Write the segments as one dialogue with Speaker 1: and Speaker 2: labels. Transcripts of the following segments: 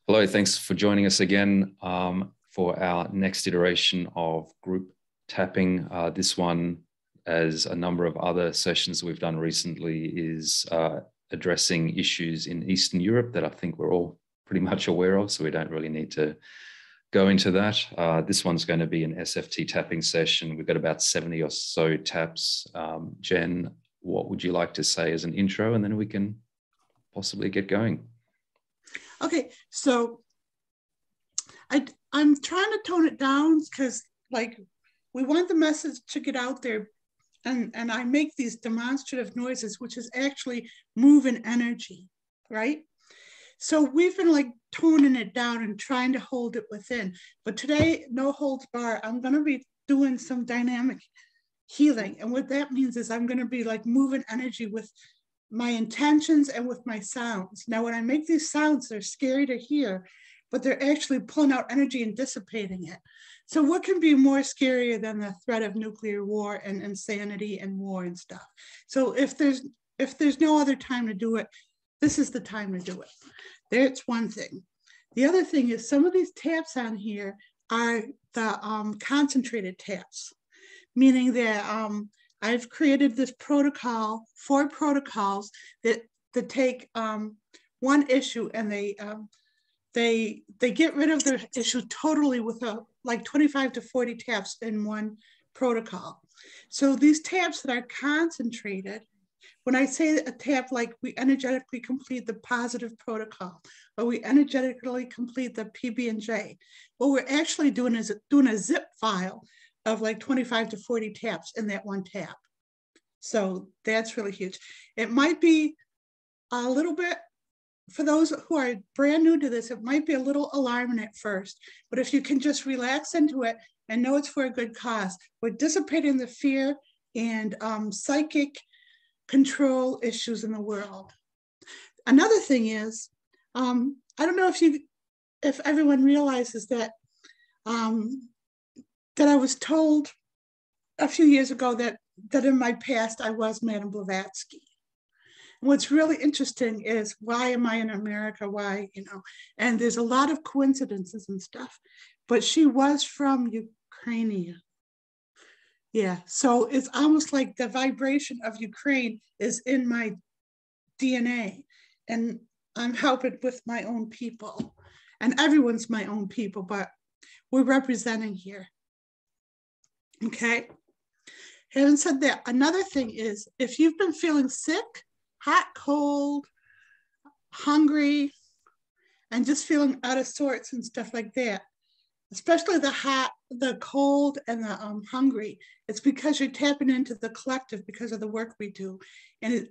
Speaker 1: Hello, thanks for joining us again for our next iteration of group tapping. This one, as a number of other sessions we've done recently, is addressing issues in Eastern Europe that I think we're all pretty much aware of, so we don't really need to go into that. This one's going to be an SFT tapping session. We've got about 70 or so taps. Jen, what would you like to say as an intro, and then we can possibly get going?
Speaker 2: Okay, so I'm trying to tone it down because we want the message to get out there, and I make these demonstrative noises, which is actually moving energy, right? So we've been toning it down and trying to hold it within. But today, no holds bar, I'm going to be doing some dynamic healing. And what that means is I'm going to be moving energy with my intentions and with my sounds. Now, when I make these sounds, they're scary to hear, but they're actually pulling out energy and dissipating it. So what can be more scarier than the threat of nuclear war and insanity and war and stuff? So if there's no other time to do it, this is the time to do it. That's one thing. The other thing is some of these taps on here are the concentrated taps, meaning that I've created this protocol, 4 protocols that take one issue and they get rid of the issue totally with 25 to 40 taps in one protocol. So these taps that are concentrated, when I say a tap, we energetically complete the positive protocol, or we energetically complete the PB&J, what we're actually doing is doing a zip file of 25 to 40 taps in that one tap. So that's really huge. It might be a little bit, for those who are brand new to this, it might be a little alarming at first, but if you can just relax into it and know it's for a good cause, we're dissipating the fear and psychic control issues in the world. Another thing is, I don't know if everyone realizes that that I was told a few years ago that in my past I was Madame Blavatsky. And what's really interesting is, why am I in America? Why, and there's a lot of coincidences and stuff, but she was from Ukraine. Yeah, so it's almost like the vibration of Ukraine is in my DNA, and I'm helping with my own people, and everyone's my own people, but we're representing here. Okay. Having said that, another thing is, if you've been feeling sick, hot, cold, hungry, and just feeling out of sorts and stuff like that, especially the hot, the cold, and the hungry, it's because you're tapping into the collective because of the work we do. And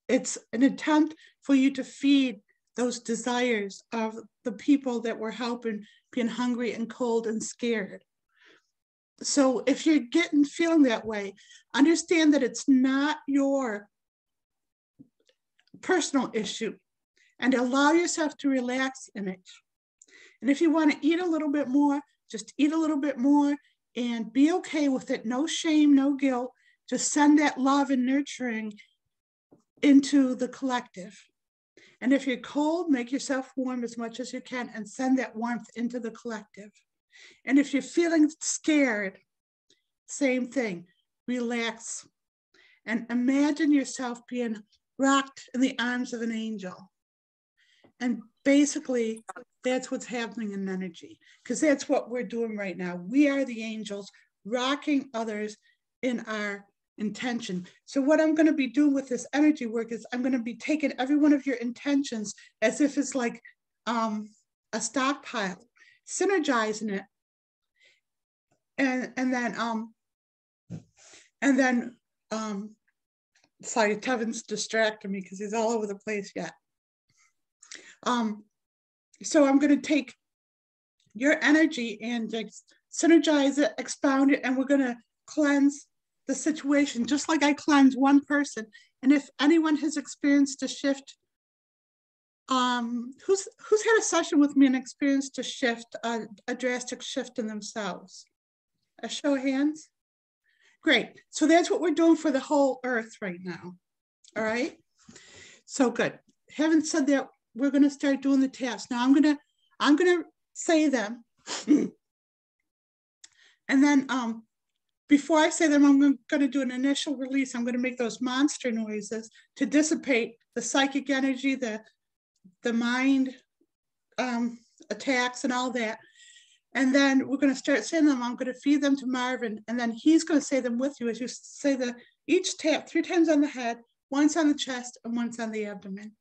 Speaker 2: it's an attempt for you to feed those desires of the people that we're helping, being hungry and cold and scared. So if you're feeling that way, understand that it's not your personal issue, and allow yourself to relax in it. And if you want to eat a little bit more, just eat a little bit more and be okay with it. No shame, no guilt. Just send that love and nurturing into the collective. And if you're cold, make yourself warm as much as you can and send that warmth into the collective. And if you're feeling scared, same thing, relax and imagine yourself being rocked in the arms of an angel. And basically, that's what's happening in energy, because that's what we're doing right now. We are the angels rocking others in our intention. So what I'm going to be doing with this energy work is I'm going to be taking every one of your intentions as if it's like a stockpile, synergizing it, and then sorry, Tevin's distracting me because he's all over the place yet. So I'm going to take your energy and synergize it, expound it, and we're going to cleanse the situation, just like I cleanse one person. And if anyone has experienced a shift, who's had a session with me and experienced a shift, a drastic shift in themselves? A show of hands? Great. So that's what we're doing for the whole earth right now. All right. So good. Having said that, we're going to start doing the taps. Now I'm going to I'm going to say them. And then before I say them, I'm going to do an initial release. I'm going to make those monster noises to dissipate the psychic energy, the mind attacks and all that. And then we're going to start saying them. I'm going to feed them to Marvin, and then he's going to say them with you as you say each tap 3 times on the head, once on the chest, and once on the abdomen.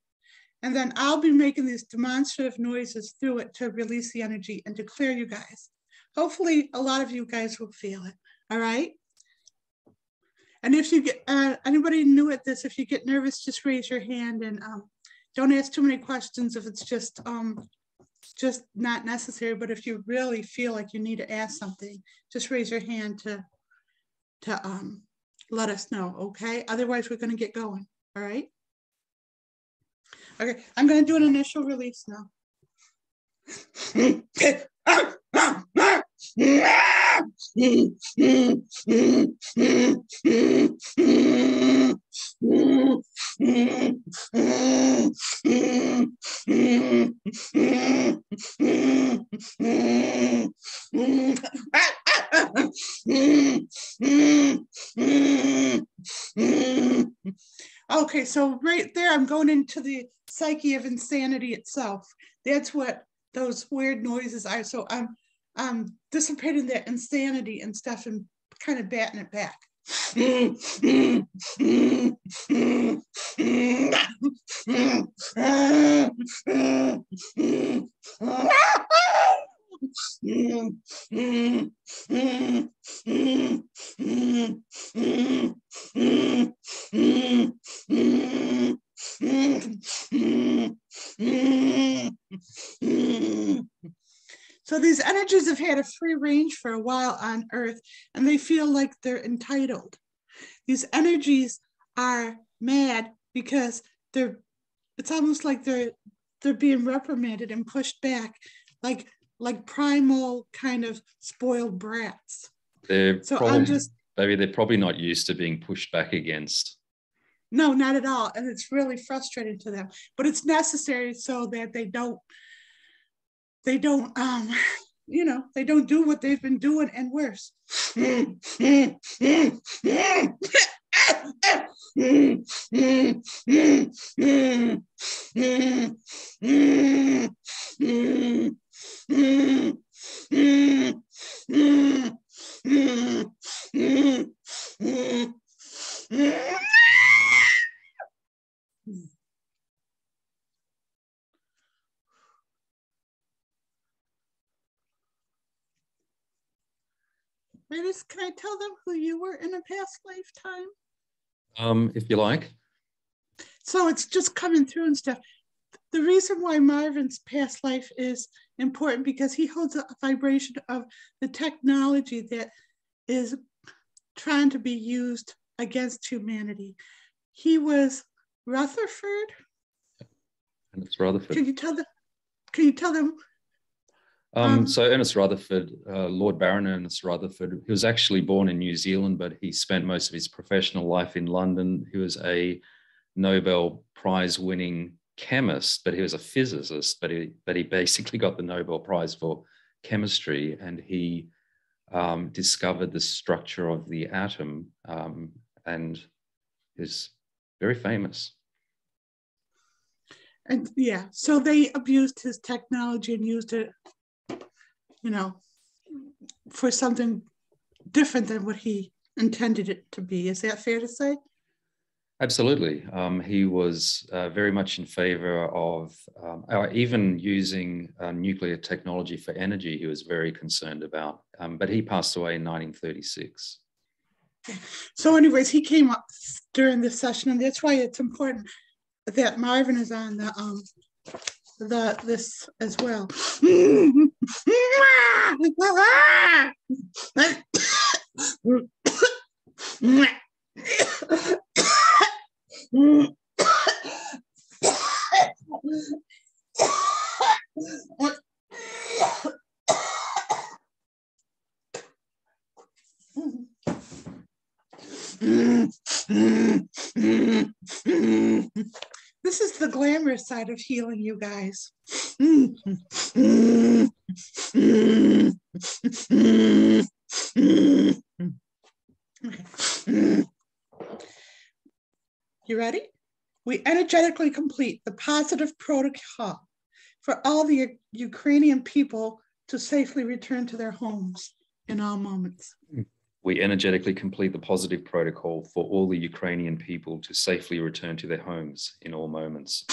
Speaker 2: And then I'll be making these demonstrative noises through it to release the energy and to clear you guys. Hopefully, a lot of you guys will feel it. All right. And if you get anybody new at this, if you get nervous, just raise your hand and don't ask too many questions if it's just not necessary. But if you really feel like you need to ask something, just raise your hand to let us know. Okay. Otherwise, we're going to get going. All right. Okay. I'm going to do an initial release now. Okay, so right there, I'm going into the psyche of insanity itself. That's what those weird noises are. So I'm dissipating that insanity and stuff and kind of batting it back. So these energies have had a free range for a while on Earth, and they feel like they're entitled. These energies are mad because it's almost like they're being reprimanded and pushed back, like primal kind of spoiled brats.
Speaker 1: They're probably not used to being pushed back against.
Speaker 2: No, not at all. And it's really frustrating to them, but it's necessary so that they don't they don't do what they've been doing and worse. Mavis, can I tell them who you were in a past lifetime?
Speaker 1: If you like.
Speaker 2: So it's just coming through and stuff. The reason why Marvin's past life is important because he holds a vibration of the technology that is trying to be used against humanity. He was Rutherford.
Speaker 1: And it's Rutherford.
Speaker 2: Can you tell them?
Speaker 1: So Ernest Rutherford, Lord Baron Ernest Rutherford, he was actually born in New Zealand, but he spent most of his professional life in London. He was a Nobel Prize winning chemist, but he was a physicist, but he basically got the Nobel Prize for chemistry, and he discovered the structure of the atom and is very famous.
Speaker 2: And yeah, so they abused his technology and used it, for something different than what he intended it to be. Is that fair to say?
Speaker 1: Absolutely. He was very much in favor of even using nuclear technology for energy. He was very concerned about, but he passed away in 1936.
Speaker 2: So anyways, he came up during this session, and that's why it's important that Marvin is on this as well. This is the glamorous side of healing, you guys. Okay. You ready? We energetically complete the positive protocol for all the Ukrainian people to safely return to their homes in all moments.
Speaker 1: We energetically complete the positive protocol for all the Ukrainian people to safely return to their homes in all moments.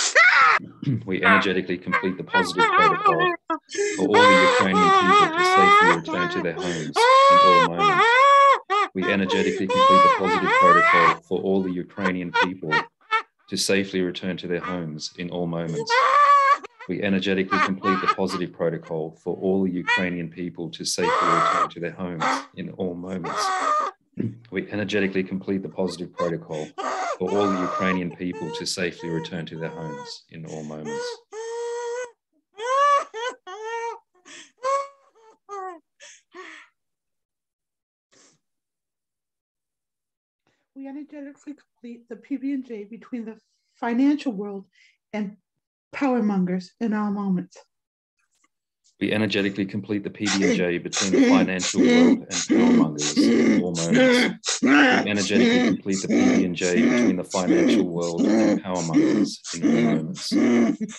Speaker 1: We energetically complete the positive protocol for all the Ukrainian people to safely return to their homes in all moments. We energetically complete the positive protocol for all the Ukrainian people to safely return to their homes in all moments. We energetically complete the positive protocol for all the Ukrainian people to safely return to their homes in all moments. We energetically complete the positive protocol for all the Ukrainian people to safely return to their homes in all moments.
Speaker 2: We energetically complete the PB&J between the financial world and power mongers in all moments.
Speaker 1: We energetically complete the PB&J between the financial world and power mongers in all moments. We energetically complete the PB&J between the financial world and power mongers in all moments.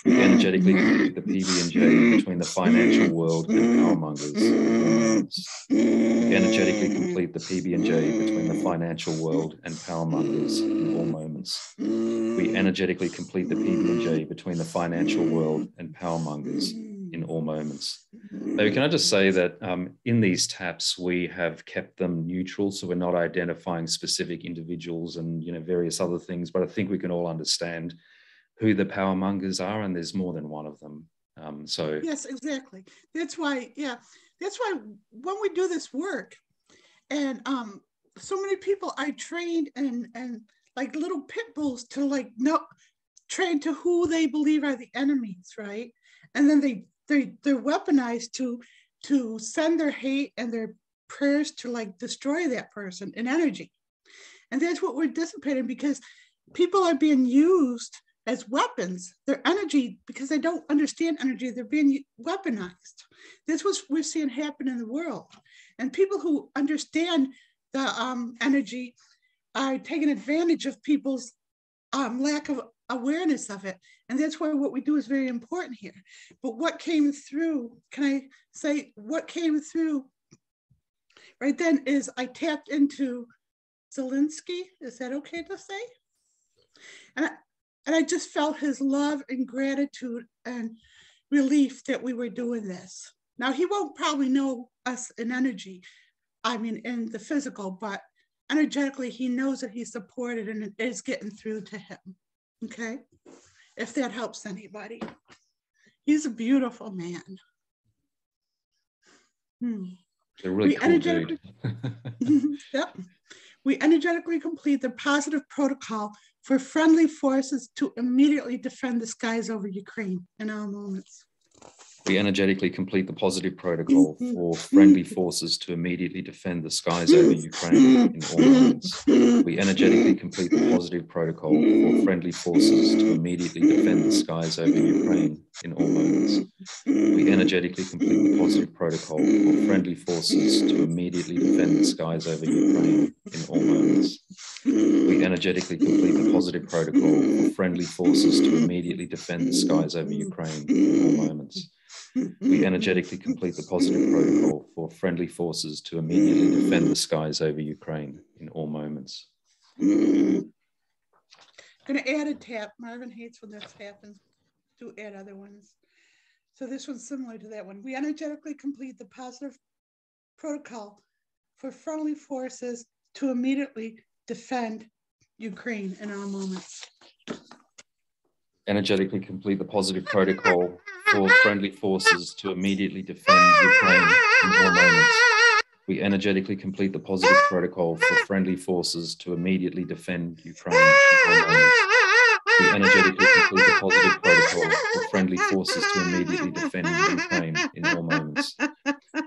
Speaker 1: We energetically complete the PB&J between the financial world and power mongers in all moments. We energetically complete the PB&J between the financial world and power mongers in all moments. We energetically complete the PB&J between the financial world and power mongers in all moments. Maybe can I just say that in these taps, we have kept them neutral, so we're not identifying specific individuals and various other things, but I think we can all understand who the power mongers are, and there's more than one of them. So
Speaker 2: yes, exactly. That's why when we do this work, and so many people I trained and like little pit bulls to train to who they believe are the enemies, right? And then they're weaponized to send their hate and their prayers to destroy that person in energy. And that's what we're dissipating, because people are being used as weapons. Their energy, because they don't understand energy, they're being weaponized. That's what we're seeing happen in the world. And people who understand the energy are taking advantage of people's lack of awareness of it. And that's why what we do is very important here. But what came through, can I say what came through right then is I tapped into Zelensky. Is that okay to say? And I just felt his love and gratitude and relief that we were doing this. Now, he won't probably know us in energy, in the physical, but energetically, he knows that he's supported and it is getting through to him. Okay? If that helps anybody. He's a beautiful man.
Speaker 1: A really cool dude.
Speaker 2: Yep. We energetically complete the positive protocol for friendly forces to immediately defend the skies over Ukraine in all moments.
Speaker 1: We energetically complete the positive protocol for friendly forces to immediately defend the skies over Ukraine in all moments. We energetically complete the positive protocol for friendly forces to immediately defend the skies over Ukraine in all moments. We energetically complete the positive protocol for friendly forces to immediately defend the skies over Ukraine in all moments. We energetically complete the positive protocol for friendly forces to immediately defend the skies over Ukraine in all moments. We energetically complete the positive protocol for friendly forces to immediately defend the skies over Ukraine in all moments.
Speaker 2: I'm going to add a tap. Marvin hates when this happens. To add other ones. So this one's similar to that one. We energetically complete the positive protocol for friendly forces to immediately defend Ukraine in all moments.
Speaker 1: Energetically complete the positive protocol for friendly forces to immediately defend Ukraine in all moments. We energetically complete the positive protocol for friendly forces to immediately defend Ukraine in all moments. We energetically complete the positive protocol for friendly forces to immediately defend Ukraine in all moments.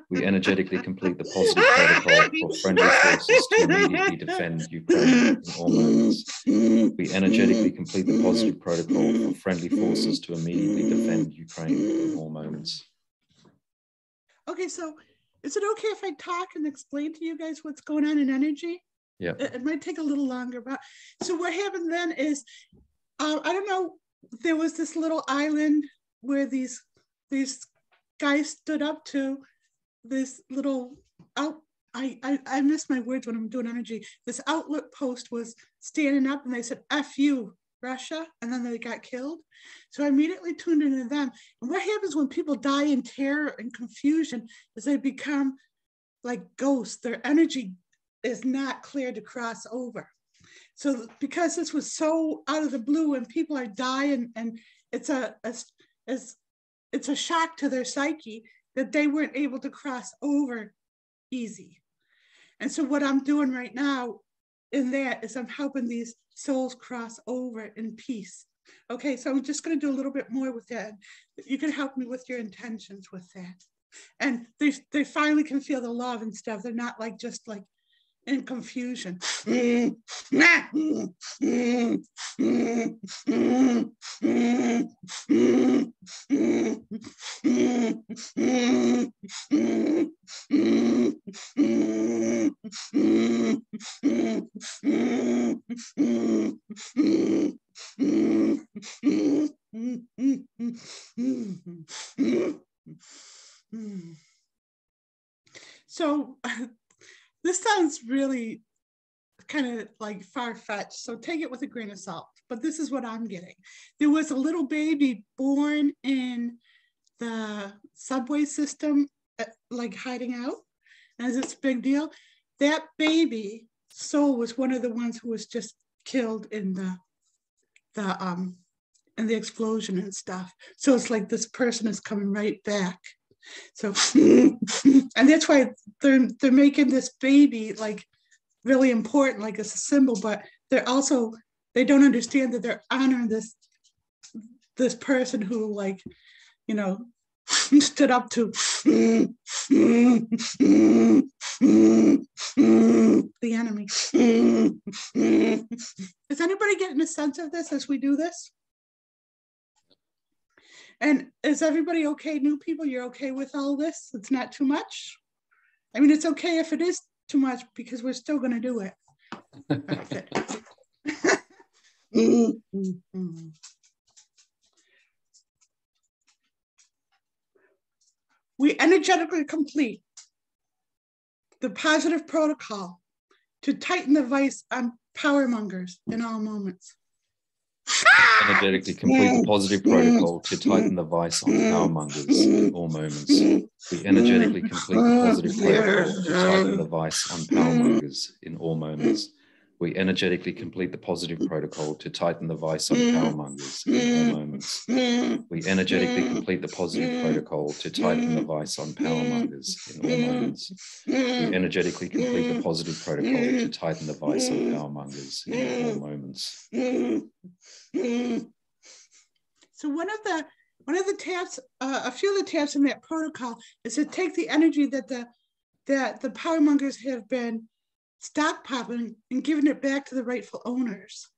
Speaker 1: We energetically complete the positive protocol for friendly forces to immediately defend Ukraine in all moments. We energetically complete the positive protocol for friendly forces to immediately defend Ukraine in all moments.
Speaker 2: Okay, so is it okay if I talk and explain to you guys what's going on in energy?
Speaker 1: Yeah.
Speaker 2: It might take a little longer, but so what happened then is, I don't know, there was this little island where these guys stood up to this little I miss my words when I'm doing energy. This outlook post was standing up and they said, F you, Russia, and then they got killed. So I immediately tuned into them. And what happens when people die in terror and confusion is they become like ghosts. Their energy is not clear to cross over. So because this was so out of the blue and people are dying, and it's a shock to their psyche that they weren't able to cross over easy. And so what I'm doing right now in that is I'm helping these souls cross over in peace. Okay, so I'm just going to do a little bit more with that. You can help me with your intentions with that. And they finally can feel the love and stuff. They're not like just like in confusion. So this sounds really kind of like far-fetched, so take it with a grain of salt, but this is what I'm getting. There was a little baby born in the subway system, like hiding out, as it's a big deal. That baby soul was one of the ones who was just killed in the explosion and stuff. So it's like this person is coming right back. So, and that's why they're making this baby like really important, like it's a symbol, but they don't understand that they're honoring this person who, like, you know, stood up to the enemy. Is anybody getting a sense of this as we do this? And is everybody okay? New people, you're okay with all this? It's not too much? I mean, it's okay if it is too much because we're still going to do it. We energetically complete the positive protocol to tighten the vice on power mongers in all moments.
Speaker 1: Energetically complete the positive protocol to tighten the vice on power mongers in all moments. We energetically complete the positive protocol to tighten the vice on power mongers in all moments. We energetically complete the positive protocol to tighten the vice on power mongers in all moments. We energetically complete the positive protocol to tighten the vice on power mongers in all moments. We energetically complete the positive protocol to tighten the vice on power mongers in all moments.
Speaker 2: So one of the tabs, a few of the tabs in that protocol is to take the energy that the power mongers have been stockpiling and giving it back to the rightful owners.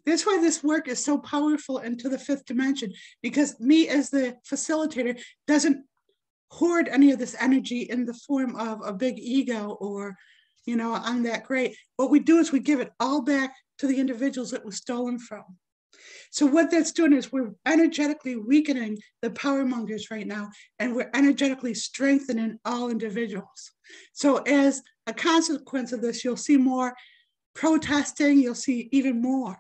Speaker 2: That's why this work is so powerful into the fifth dimension, because me as the facilitator doesn't hoard any of this energy in the form of a big ego or, you know, I'm that great. What we do is we give it all back to the individuals it was stolen from. So what that's doing is we're energetically weakening the power mongers right now, and we're energetically strengthening all individuals. So as a consequence of this, you'll see more protesting, you'll see even more,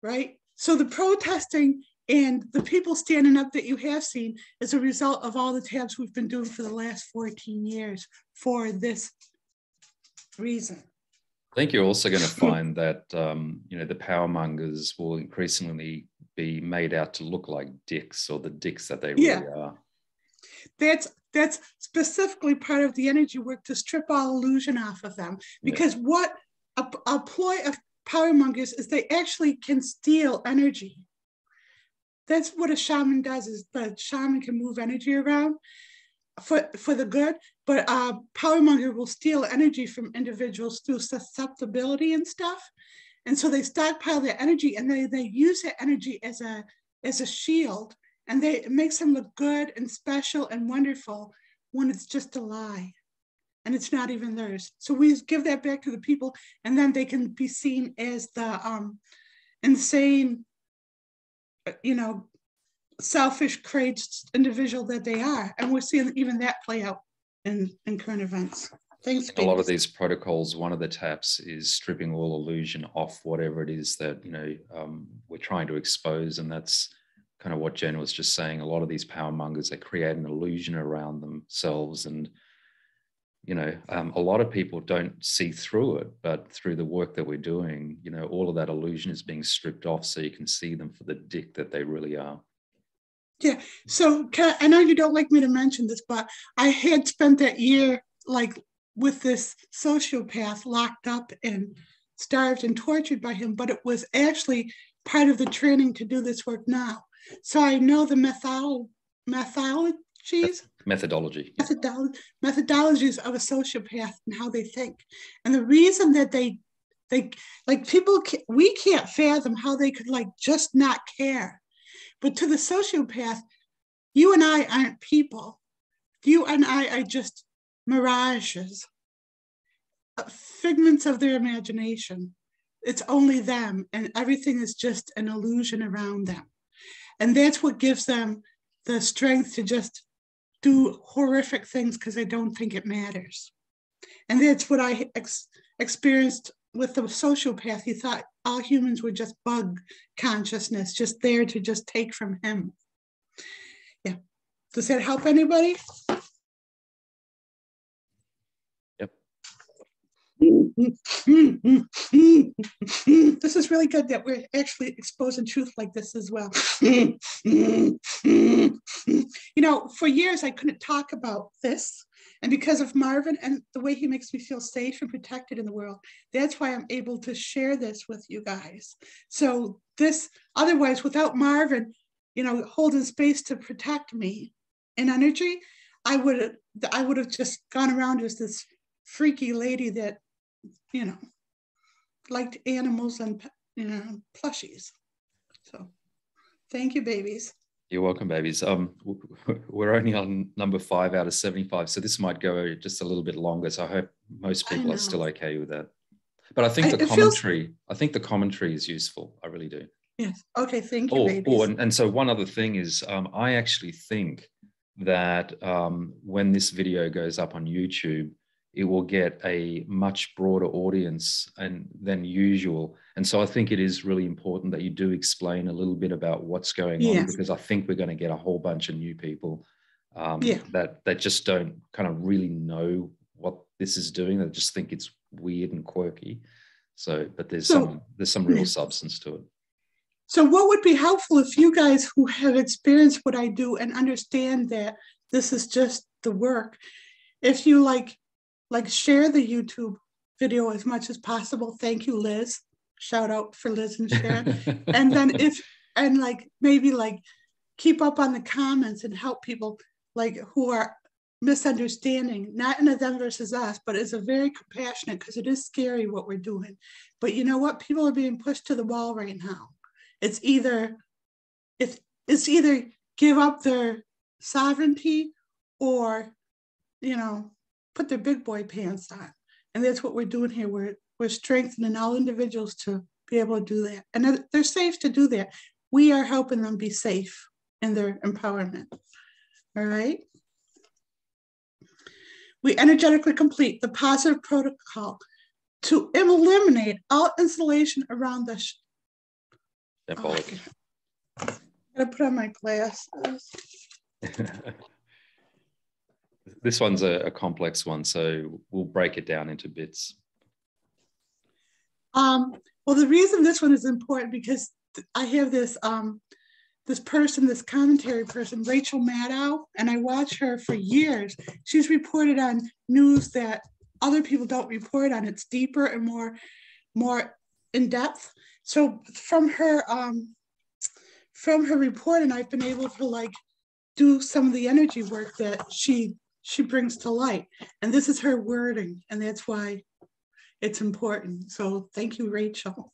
Speaker 2: right? So the protesting and the people standing up that you have seen is a result of all the tabs we've been doing for the last 14 years for this reason.
Speaker 1: I think you're also going to find that, you know, the power mongers will increasingly be made out to look like dicks, or the dicks that they really are.
Speaker 2: That's specifically part of the energy work, to strip all illusion off of them. Because what a ploy of power mongers is, they actually can steal energy. That's what a shaman does, is the shaman can move energy around. for the good, but powermonger will steal energy from individuals through susceptibility and stuff. And so they stockpile their energy, and they use that energy as a shield, and it makes them look good and special and wonderful when it's just a lie and it's not even theirs. So we give that back to the people, and then they can be seen as the insane, selfish, crazy individual that they are. And we're seeing even that play out in current events. Thanks.
Speaker 1: A lot of these protocols, one of the taps is stripping all illusion off whatever it is that, we're trying to expose. And that's kind of what Jen was just saying. A lot of these power mongers, they create an illusion around themselves. And, a lot of people don't see through it, but through the work that we're doing, all of that illusion is being stripped off so you can see them for the dick that they really are.
Speaker 2: Yeah. So I know you don't like me to mention this, but I had spent that year with this sociopath locked up and starved and tortured by him, but it was actually part of the training to do this work now. So I know the methodologies of a sociopath and how they think. And the reason that they we can't fathom how they could just not care. But to the sociopath, you and I aren't people. You and I are just mirages, figments of their imagination. It's only them, and everything is just an illusion around them. And that's what gives them the strength to just do horrific things because they don't think it matters. And that's what I experienced with the sociopath. He thought all humans were just bug consciousness, just there to just take from him. Yeah. Does that help anybody?
Speaker 1: Yep.
Speaker 2: This is really good that we're actually exposing truth like this as well. For years I couldn't talk about this. And because of Marvin and the way he makes me feel safe and protected in the world, that's why I'm able to share this with you guys. So otherwise, without Marvin, holding space to protect me in energy, I would have just gone around as this freaky lady that, liked animals and, plushies. So thank you, babies.
Speaker 1: You're welcome, babies. We're only on number 5 out of 75, so this might go just a little bit longer. So I hope most people are still okay with that. But I think the commentary is useful. I really do.
Speaker 2: Yes. Okay. Thank you, babies.
Speaker 1: And so one other thing is, I actually think that when this video goes up on YouTube, it will get a much broader audience than usual. And so I think it is really important that you do explain a little bit about what's going on, because I think we're going to get a whole bunch of new people that just don't kind of really know what this is doing. They just think it's weird and quirky. So, but there's some real substance to it.
Speaker 2: So what would be helpful if you guys who have experienced what I do and understand that this is just the work, if you share the YouTube video as much as possible. Thank you, Liz. Shout out for Liz and Sharon. And then maybe keep up on the comments and help people who are misunderstanding, not in a them versus us, but as a very compassionate, because it is scary what we're doing. But you know what? People are being pushed to the wall right now. It's either give up their sovereignty or, put their big boy pants on. And that's what we're doing here. We're strengthening all individuals to be able to do that. And they're safe to do that. We are helping them be safe in their empowerment. All right. We energetically complete the positive protocol to eliminate all insulation around the I'm gonna put on my glasses.
Speaker 1: This one's a complex one, so we'll break it down into bits.
Speaker 2: Well, the reason this one is important because I have this this commentary person, Rachel Maddow, and I watch her for years. She's reported on news that other people don't report on. It's deeper and more in depth. So from her reporting, I've been able to do some of the energy work that she she brings to light. And this is her wording, and that's why it's important. So thank you, Rachel.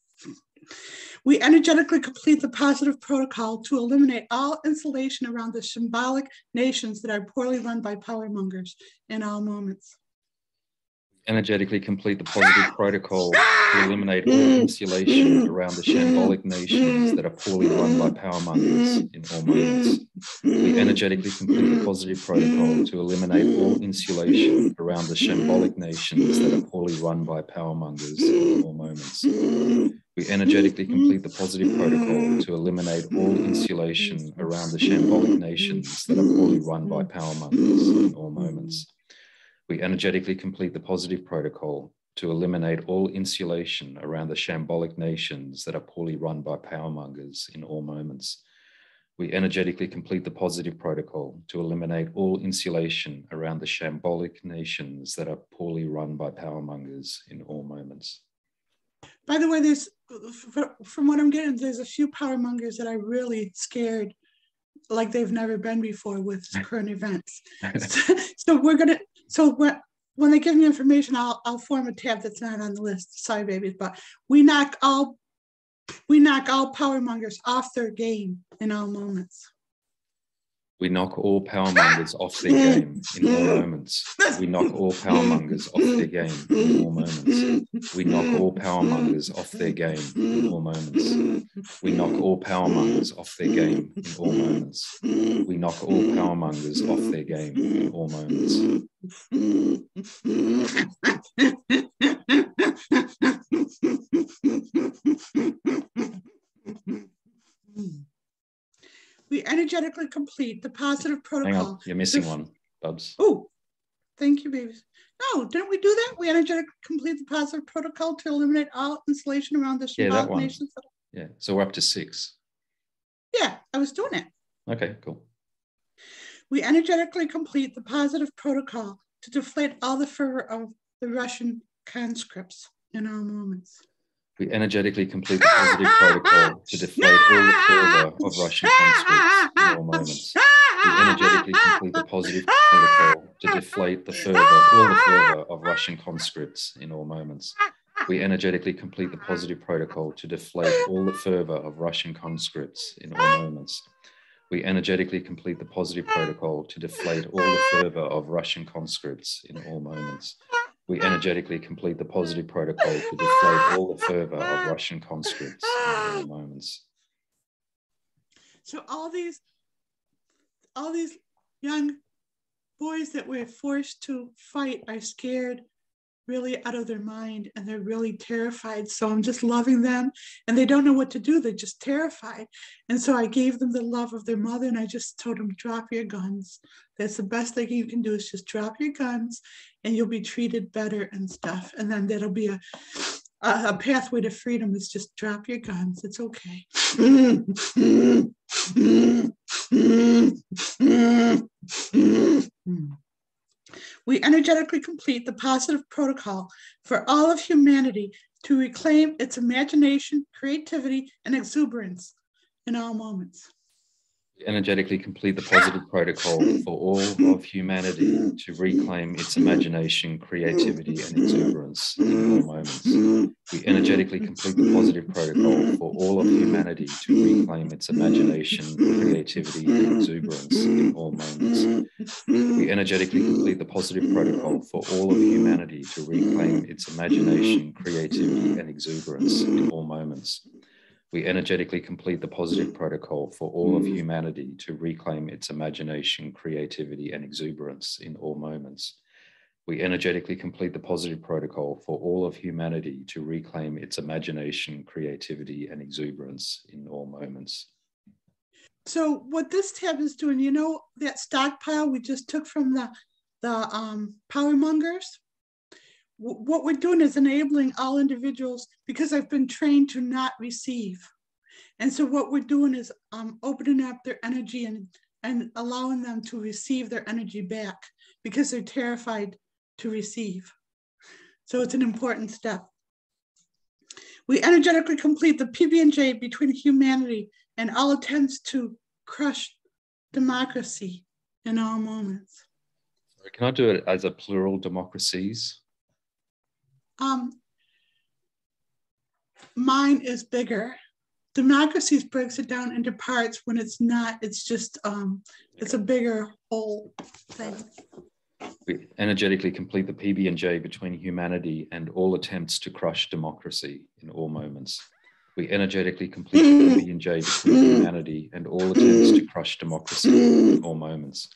Speaker 2: We energetically complete the positive protocol to eliminate all insulation around the symbolic nations that are poorly run by power mongers in all moments.
Speaker 1: Energetically complete the positive protocol to eliminate all insulation around the shambolic nations that are poorly run by power mongers in all moments. We energetically complete the positive protocol to eliminate all insulation around the shambolic nations that are poorly run by power mongers in all moments. We energetically complete the positive protocol to eliminate all insulation around the shambolic nations that are poorly run by power mongers in all moments. We energetically complete the positive protocol to eliminate all insulation around the shambolic nations that are poorly run by power mongers in all moments. We energetically complete the positive protocol to eliminate all insulation around the shambolic nations that are poorly run by power mongers in all moments.
Speaker 2: By the way, from what I'm getting, there's a few power mongers that are really scared, like they've never been before with current events. So we're gonna. So when they give me information, I'll form a tab that's not on the list. Sorry, babies, but we knock all power mongers off their game in all moments.
Speaker 1: We knock all power mongers off their game in all moments. We knock all power mongers off their game in all moments. We knock all power mongers off their game in all moments. We knock all power mongers off their game in all moments. We knock all power mongers off their game in all moments.
Speaker 2: We energetically complete the positive protocol.
Speaker 1: Hang on, you're missing one, Bubs.
Speaker 2: Oh, thank you, babies. No, didn't we do that? We energetically complete the positive protocol to eliminate all insulation around the symbolic nations.
Speaker 1: Yeah, so we're up to 6.
Speaker 2: Yeah, I was doing it.
Speaker 1: Okay, cool.
Speaker 2: We energetically complete the positive protocol to deflate all the fervor of the Russian conscripts in all moments.
Speaker 1: We energetically complete the positive protocol to deflate all the fervor of Russian conscripts in all moments. We energetically complete the positive protocol to deflate all the fervor of Russian conscripts in all moments. We energetically complete the positive protocol to deflate all the fervor of Russian conscripts in all moments. We energetically complete the positive protocol to deflate all the fervor of Russian conscripts in all moments. We energetically complete the positive protocol to deflate all the fervor of Russian conscripts in all moments.
Speaker 2: So all these young boys that were forced to fight are scared really out of their mind, and they're really terrified. So I'm just loving them, and they don't know what to do. They're just terrified. And so I gave them the love of their mother, and I just told them, drop your guns. That's the best thing you can do, is just drop your guns and you'll be treated better and stuff. And then that'll be a pathway to freedom, is just drop your guns. It's okay. We energetically complete the positive protocol for all of humanity to reclaim its imagination, creativity, and exuberance in all moments.
Speaker 1: We energetically complete the positive protocol for all of humanity to reclaim its imagination, creativity, and exuberance in all moments. We energetically complete the positive protocol for all of humanity to reclaim its imagination, creativity, and exuberance in all moments. We energetically complete the positive protocol for all of humanity to reclaim its imagination, creativity, and exuberance in all moments. We energetically complete the positive protocol for all of humanity to reclaim its imagination, creativity, and exuberance in all moments. We energetically complete the positive protocol for all of humanity to reclaim its imagination, creativity, and exuberance in all moments.
Speaker 2: So what this tab is doing, you know, that stockpile we just took from the power mongers? What we're doing is enabling all individuals, because I've been trained to not receive. And so what we're doing is opening up their energy and allowing them to receive their energy back, because they're terrified to receive. So it's an important step. We energetically complete the PB&J between humanity and all attempts to crush democracy in all moments.
Speaker 1: Can I do it as a plural, democracies?
Speaker 2: Mine is bigger. Democracies breaks it down into parts when it's not, it's just, it's a bigger whole thing.
Speaker 1: We energetically complete the PB&J between humanity and all attempts to crush democracy in all moments. We energetically complete the PB&J between humanity and all attempts to crush democracy in all moments.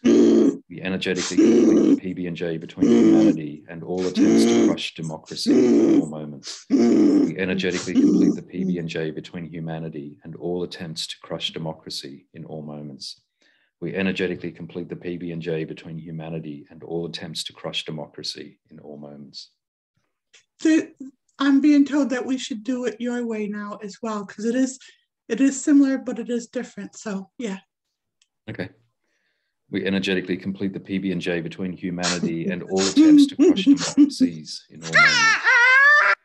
Speaker 1: We energetically complete the PB&J between humanity and all attempts to crush democracy in all moments. We energetically complete the PB&J between humanity and all attempts to crush democracy in all moments. We energetically complete the PB&J between humanity and all attempts to crush democracy in all moments.
Speaker 2: I'm being told that we should do it your way now as well, because it is similar, but it is different. So yeah.
Speaker 1: Okay. We energetically complete the PB&J between humanity and all attempts to crush democracies in all moments.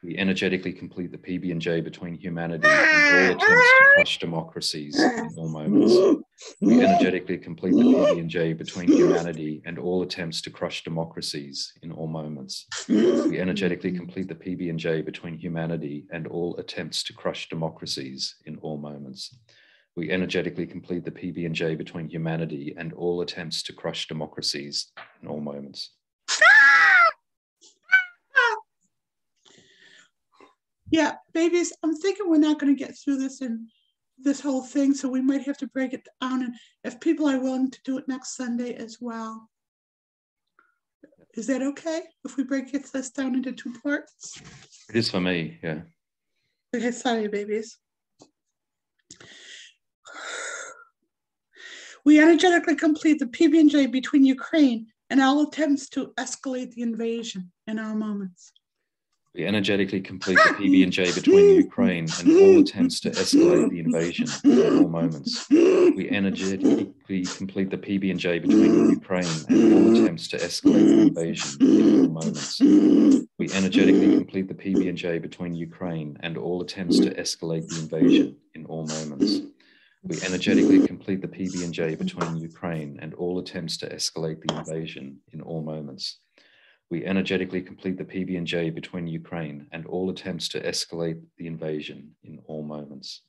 Speaker 1: We energetically complete the PB&J between humanity and all attempts to crush democracies in all moments. We energetically complete the PB&J between humanity and all attempts to crush democracies in all moments. We energetically complete the PB&J between humanity and all attempts to crush democracies in all moments. We energetically complete the PB&J between humanity and all attempts to crush democracies in all moments.
Speaker 2: Yeah, babies, I'm thinking we're not going to get through this whole thing, so we might have to break it down, and if people are willing to do it next Sunday as well. Is that okay if we break this down into 2 parts?
Speaker 1: It is for me, yeah.
Speaker 2: Okay, sorry, babies. We energetically complete the PB&J between Ukraine and all attempts to escalate the invasion in all moments.
Speaker 1: We energetically complete the PB&J between Ukraine and all attempts to escalate the invasion in all moments. We energetically complete the PB&J between Ukraine and all attempts to escalate the invasion in all moments. We energetically complete the PB&J between Ukraine and all attempts to escalate the invasion in all moments. We energetically complete the PB&J between Ukraine and all attempts to escalate the invasion in all moments. We energetically complete the PB&J between Ukraine and all attempts to escalate the invasion in all moments.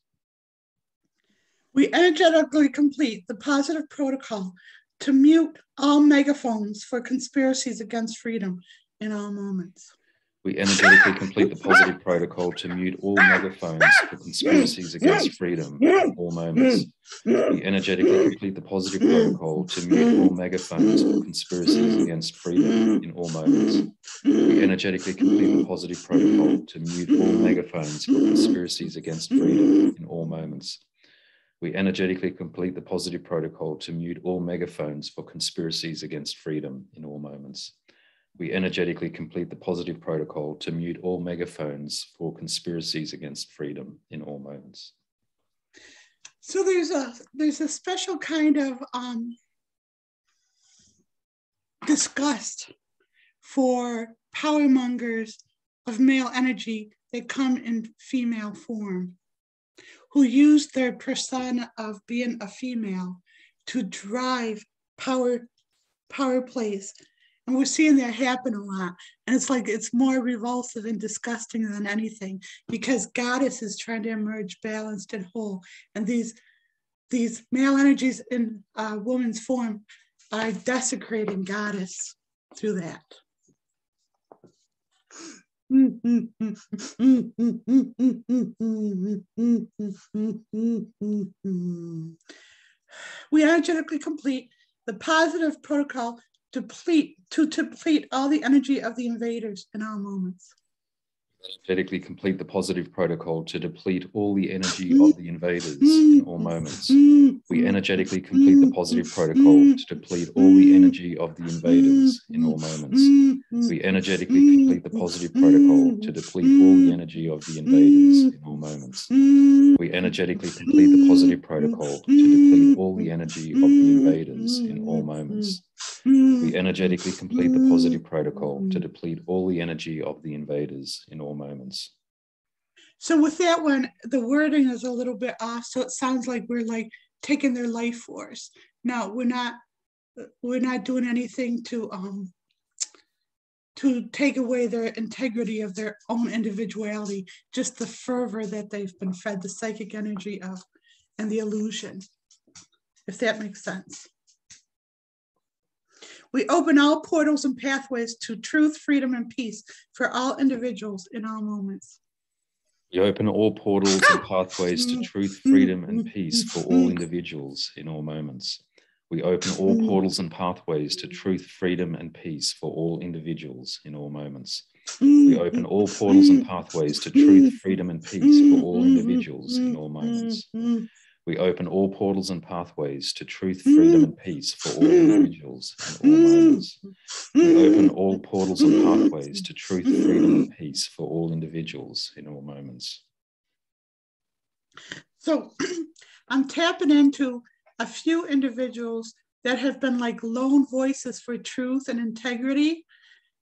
Speaker 2: We energetically complete the positive protocol to mute all megaphones for conspiracies against freedom in all moments.
Speaker 1: We energetically complete the positive protocol to mute all megaphones for conspiracies against freedom in all moments. We energetically complete the positive protocol to mute all megaphones for conspiracies against freedom in all moments. We energetically complete the positive protocol to mute all megaphones for conspiracies against freedom in all moments. We energetically complete the positive protocol to mute all megaphones for conspiracies against freedom in all moments. We energetically complete the positive protocol to mute all megaphones for conspiracies against freedom in all moments.
Speaker 2: So there's a special kind of disgust for power mongers of male energy that come in female form, who use their persona of being a female to drive power plays. And we're seeing that happen a lot. And it's like, it's more revulsive and disgusting than anything, because Goddess is trying to emerge balanced and whole. And these male energies in woman's form are desecrating Goddess through that. We energetically complete the positive protocol to deplete all the energy of the invaders in all moments.
Speaker 1: Energetically complete the positive protocol to deplete all the energy of the invaders in all moments. We energetically complete the positive protocol to deplete all the energy of the invaders in all moments. We energetically complete the positive protocol to deplete all the energy of the invaders in all moments. We energetically complete the positive protocol to deplete all the energy of the invaders in all moments. We energetically complete the positive protocol to deplete all the energy of the invaders in all moments.
Speaker 2: So with that one, the wording is a little bit off. So it sounds like we're like taking their life force. No, we're not we're not doing anything to take away their integrity of their own individuality, just the fervor that they've been fed, the psychic energy of, and the illusion, if that makes sense. We open all portals and pathways to truth, freedom, and peace for all individuals in all moments.
Speaker 1: We open all portals and pathways to truth, freedom, and peace for all individuals in all moments. We open all portals and pathways to truth, freedom, and peace for all individuals in all moments. We open all portals and pathways to truth, freedom, and peace for all individuals in all moments. We open all portals and pathways to truth, freedom, and peace for all individuals in all moments. We open all portals and pathways to truth, freedom, and peace for all individuals in all moments.
Speaker 2: So I'm tapping into a few individuals that have been like lone voices for truth and integrity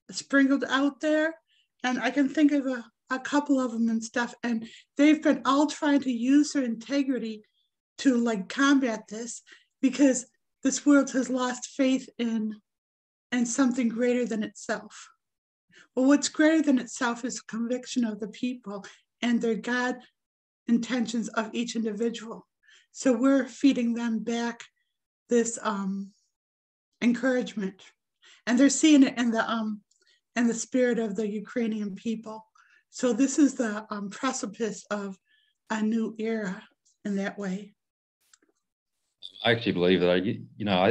Speaker 2: sprinkled out there. And I can think of a couple of them and stuff. And they've been all trying to use their integrity to like combat this, because this world has lost faith in something greater than itself. Well, what's greater than itself is the conviction of the people and their God intentions of each individual. So we're feeding them back this encouragement, and they're seeing it in the spirit of the Ukrainian people. So this is the precipice of a new era in that way.
Speaker 1: I actually believe that,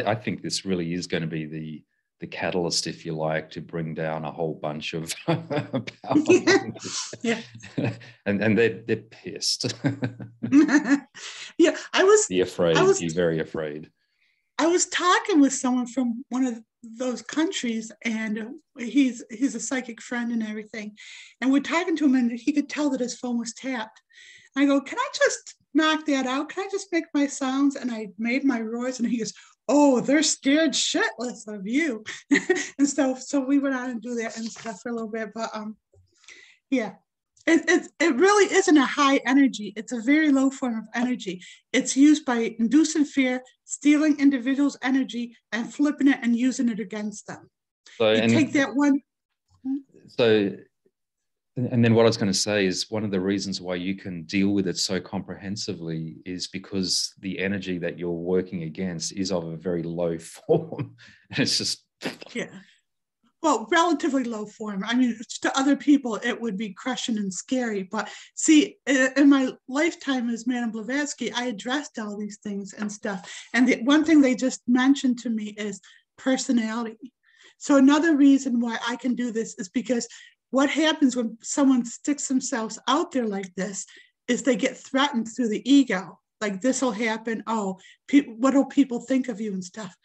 Speaker 1: I think this really is going to be the catalyst, if you like, to bring down a whole bunch of power.
Speaker 2: Yeah.
Speaker 1: and they're pissed.
Speaker 2: Yeah,
Speaker 1: Be very afraid.
Speaker 2: I was talking with someone from one of those countries, and he's a psychic friend and everything. And we're talking to him, and he could tell that his phone was tapped. I go, can I just knock that out? Can I just make my sounds? And I made my roars, and he goes, oh, they're scared shitless of you. And so we went on and do that and stuff for a little bit. But yeah, it really isn't a high energy. It's a very low form of energy. It's used by inducing fear, stealing individuals' energy, and flipping it and using it against them.
Speaker 1: And then what I was going to say is, one of the reasons why you can deal with it so comprehensively is because the energy that you're working against is of a very low form. And it's just...
Speaker 2: Yeah. Well, relatively low form. I mean, to other people, it would be crushing and scary. But see, in my lifetime as Madame Blavatsky, I addressed all these things and stuff. And the one thing they just mentioned to me is personality. So another reason why I can do this is because what happens when someone sticks themselves out there like this is they get threatened through the ego. Like, this will happen. Oh, what will people think of you and stuff?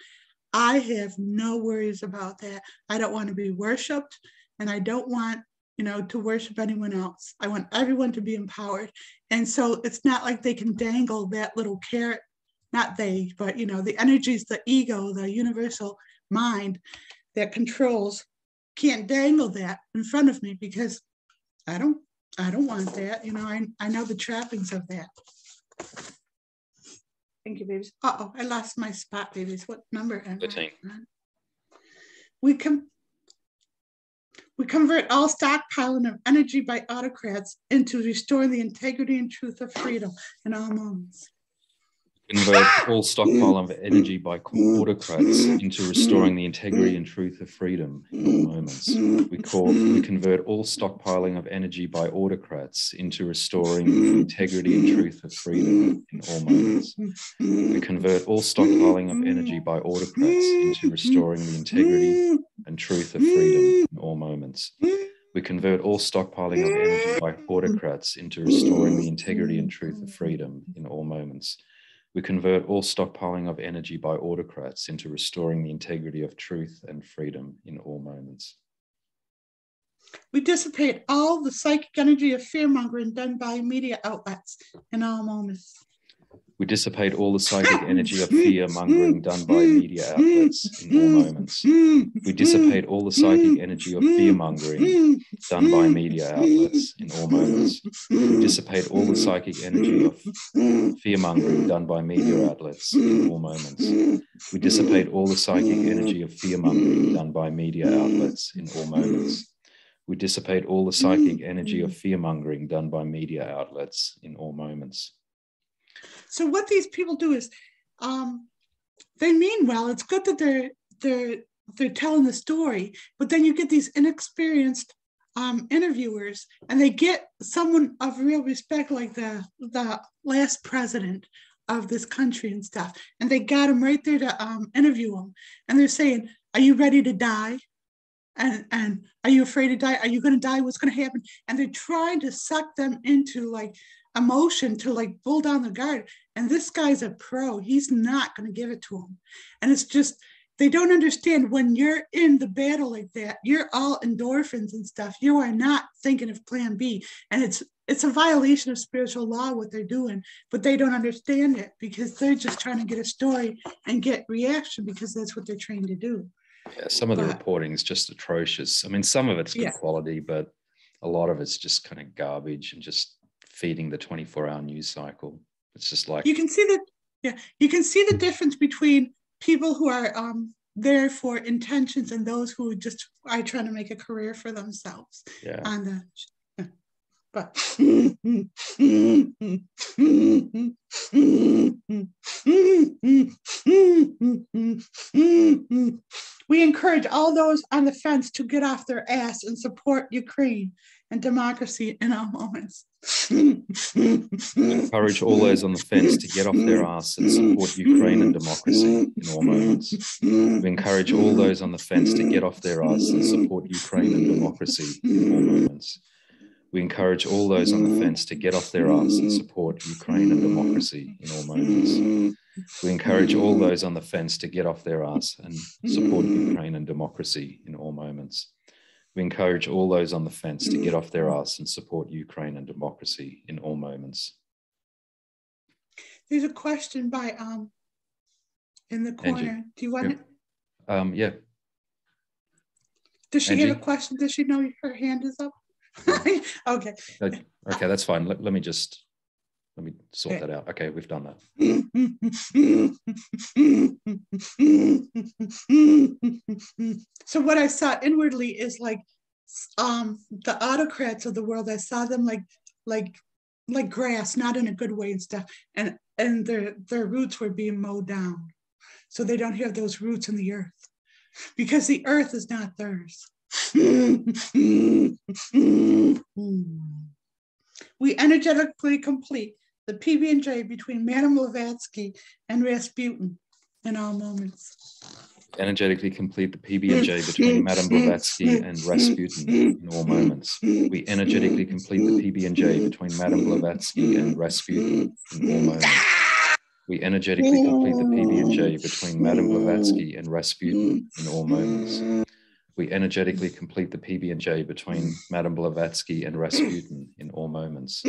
Speaker 2: I have no worries about that. I don't want to be worshipped, and I don't want, to worship anyone else. I want everyone to be empowered. And so it's not like they can dangle that little carrot, not they, but, the energies, the ego, the universal mind that controls, can't dangle that in front of me, because I don't want that. I know the trappings of that. Thank you, babies. Uh-oh, I lost my spot, babies. What number am I on? We convert all stockpiling of energy by autocrats into restoring the integrity and truth of freedom in all moments.
Speaker 1: Convert all stockpile of energy by autocrats into restoring the integrity and truth of freedom in all moments. We convert all stockpiling of energy by autocrats into restoring the integrity and truth of freedom in all moments. We convert all stockpiling of energy by autocrats into restoring the integrity and truth of freedom in all moments. We convert all stockpiling of energy by autocrats into restoring the integrity and truth of freedom in all moments. We convert all stockpiling of energy by autocrats into restoring the integrity of truth and freedom in all moments.
Speaker 2: We dissipate all the psychic energy of fear-mongering done by media outlets in all moments.
Speaker 1: We dissipate all the psychic energy of fear-mongering done by media outlets in all moments. We dissipate all the psychic energy of fear-mongering done by media outlets in all moments. We dissipate all the psychic energy of fear-mongering done by media outlets in all moments. We dissipate all the psychic energy of fear-mongering done by media outlets in all moments. We dissipate all the psychic energy of fear-mongering done by media outlets in all moments.
Speaker 2: So what these people do is, they mean well. It's good that they're telling the story, but then you get these inexperienced interviewers, and they get someone of real respect, like the last president of this country and stuff, and they got him right there to interview him, and they're saying, "Are you ready to die? And are you afraid to die? Are you going to die? What's going to happen?" And they're trying to suck them into like emotion to like pull down the guard. And this guy's a pro. He's not going to give it to them. And it's just, they don't understand when you're in the battle like that, you're all endorphins and stuff. You are not thinking of plan B. And it's a violation of spiritual law, what they're doing, but they don't understand it because they're just trying to get a story and get reaction because that's what they're trained to do.
Speaker 1: Yeah, some of the reporting is just atrocious. I mean, some of it's good quality, but a lot of it's just kind of garbage and just feeding the 24-hour news cycle. It's just like,
Speaker 2: you can see that, you can see the difference between people who are there for intentions and those who just are trying to make a career for themselves.
Speaker 1: Yeah.
Speaker 2: But we encourage all those on the fence to get off their ass and support Ukraine and democracy in all moments.
Speaker 1: Encourage all those on the fence to get off their ass and support Ukraine and democracy in all moments. We encourage all those on the fence to get off their ass and support Ukraine and democracy in all moments. We encourage all those on the fence to get off their ass and support Ukraine and democracy in all moments. We encourage all those on the fence to get off their ass and support Ukraine and democracy in all moments. We encourage all those on the fence to get off their ass and support Ukraine and democracy in all moments.
Speaker 2: There's a question by in the corner.
Speaker 1: Angie.
Speaker 2: Do you want it?
Speaker 1: Yeah.
Speaker 2: Does she
Speaker 1: Angie?
Speaker 2: have a question? Does she know her hand is up? Okay.
Speaker 1: Okay, that's fine. Let me sort that out. Okay, we've done that.
Speaker 2: So what I saw inwardly is like the autocrats of the world. I saw them like grass, not in a good way and stuff. And their roots were being mowed down. So they don't have those roots in the earth because the earth is not theirs. We energetically complete the PB&J between Madame Blavatsky and Rasputin in all moments.
Speaker 1: Energetically complete the PB&J between Madame Blavatsky and Rasputin in all moments. We energetically complete the PB&J between Madame Blavatsky and Rasputin in all moments. We energetically complete the PB&J between Madame Blavatsky and Rasputin in all moments. We energetically complete the PB&J between Madame Blavatsky and Rasputin in all moments.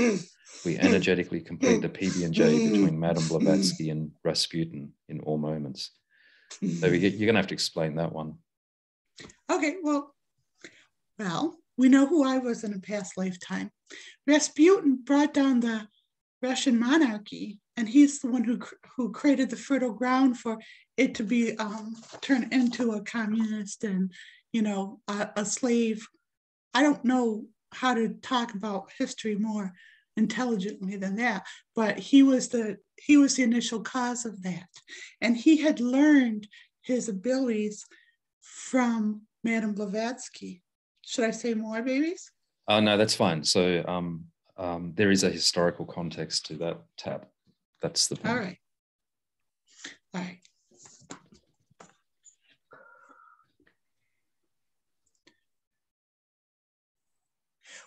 Speaker 1: We energetically complete the PB&J between Madame Blavatsky and Rasputin in all moments. So you're going to have to explain that one.
Speaker 2: Okay, well, we know who I was in a past lifetime. Rasputin brought down the Russian monarchy, and he's the one who created the fertile ground for it to be turned into a communist and, you know, a slave. I don't know how to talk about history more intelligently than that, but he was the initial cause of that, and he had learned his abilities from Madame Blavatsky. Should I say more, babies?
Speaker 1: No, that's fine. So there is a historical context to that tab. That's the point.
Speaker 2: All right.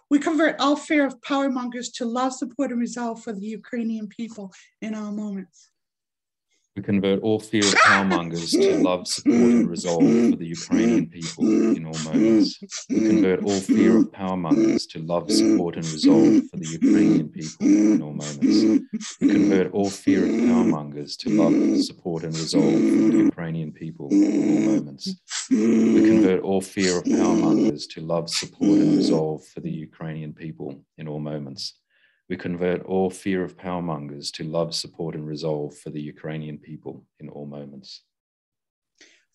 Speaker 2: We convert all fear of power mongers to love, support, and resolve for the Ukrainian people in all moments.
Speaker 1: We convert all fear of powermongers to love, support, and resolve for the Ukrainian people in all moments. We convert all fear of powermongers to love, support, and resolve for the Ukrainian people in all moments. We convert all fear of powermongers to love, support, and resolve for the Ukrainian people in all moments. We convert all fear of powermongers to love, support, and resolve for the Ukrainian people in all moments. We convert all fear of powermongers to love, support, and resolve for the Ukrainian people in all moments.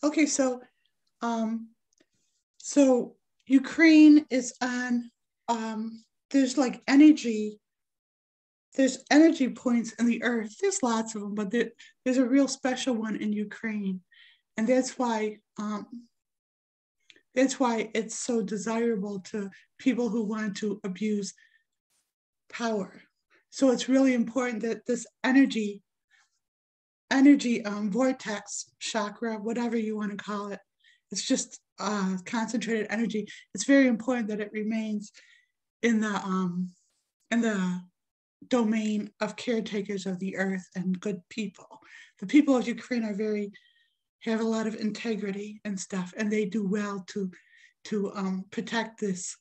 Speaker 2: Okay, so Ukraine is on, there's like energy, there's energy points in the earth. There's lots of them, but there's a real special one in Ukraine. And that's why it's so desirable to people who want to abuse power. So it's really important that this energy vortex chakra, whatever you want to call it, it's just concentrated energy. It's very important that it remains in the domain of caretakers of the earth and good people. The people of Ukraine have a lot of integrity and stuff, and they do well to protect this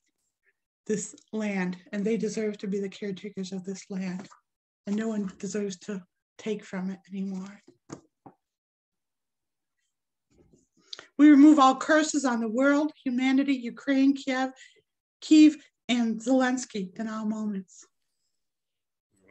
Speaker 2: land, and they deserve to be the caretakers of this land, and no one deserves to take from it anymore. We remove all curses on the world, humanity, Ukraine, Kyiv, and Zelensky in all moments.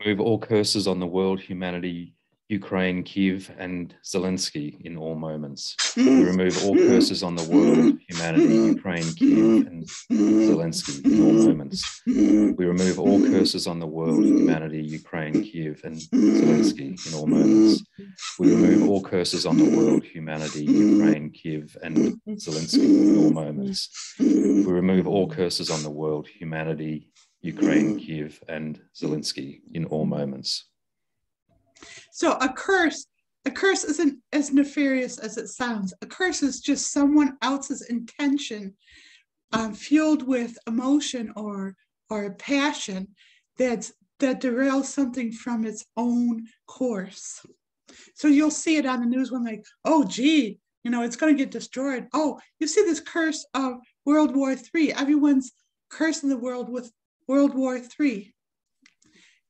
Speaker 1: Remove all curses on the world, humanity, Ukraine, Kyiv, and Zelensky in all moments. We remove all curses on the world, humanity, Ukraine, Kyiv, and Zelensky in all moments. We remove all curses on the world, humanity, Ukraine, Kyiv, and Zelensky in all moments. We remove all curses on the world, humanity, Ukraine, Kyiv, and Zelensky in all moments. We remove all curses on the world, humanity, Ukraine, Kyiv, and Zelensky in all moments.
Speaker 2: So a curse isn't as nefarious as it sounds. A curse is just someone else's intention, fueled with emotion or passion that derails something from its own course. So you'll see it on the news when like, oh gee, it's going to get destroyed. Oh, you see this curse of World War III. Everyone's cursing the world with World War III.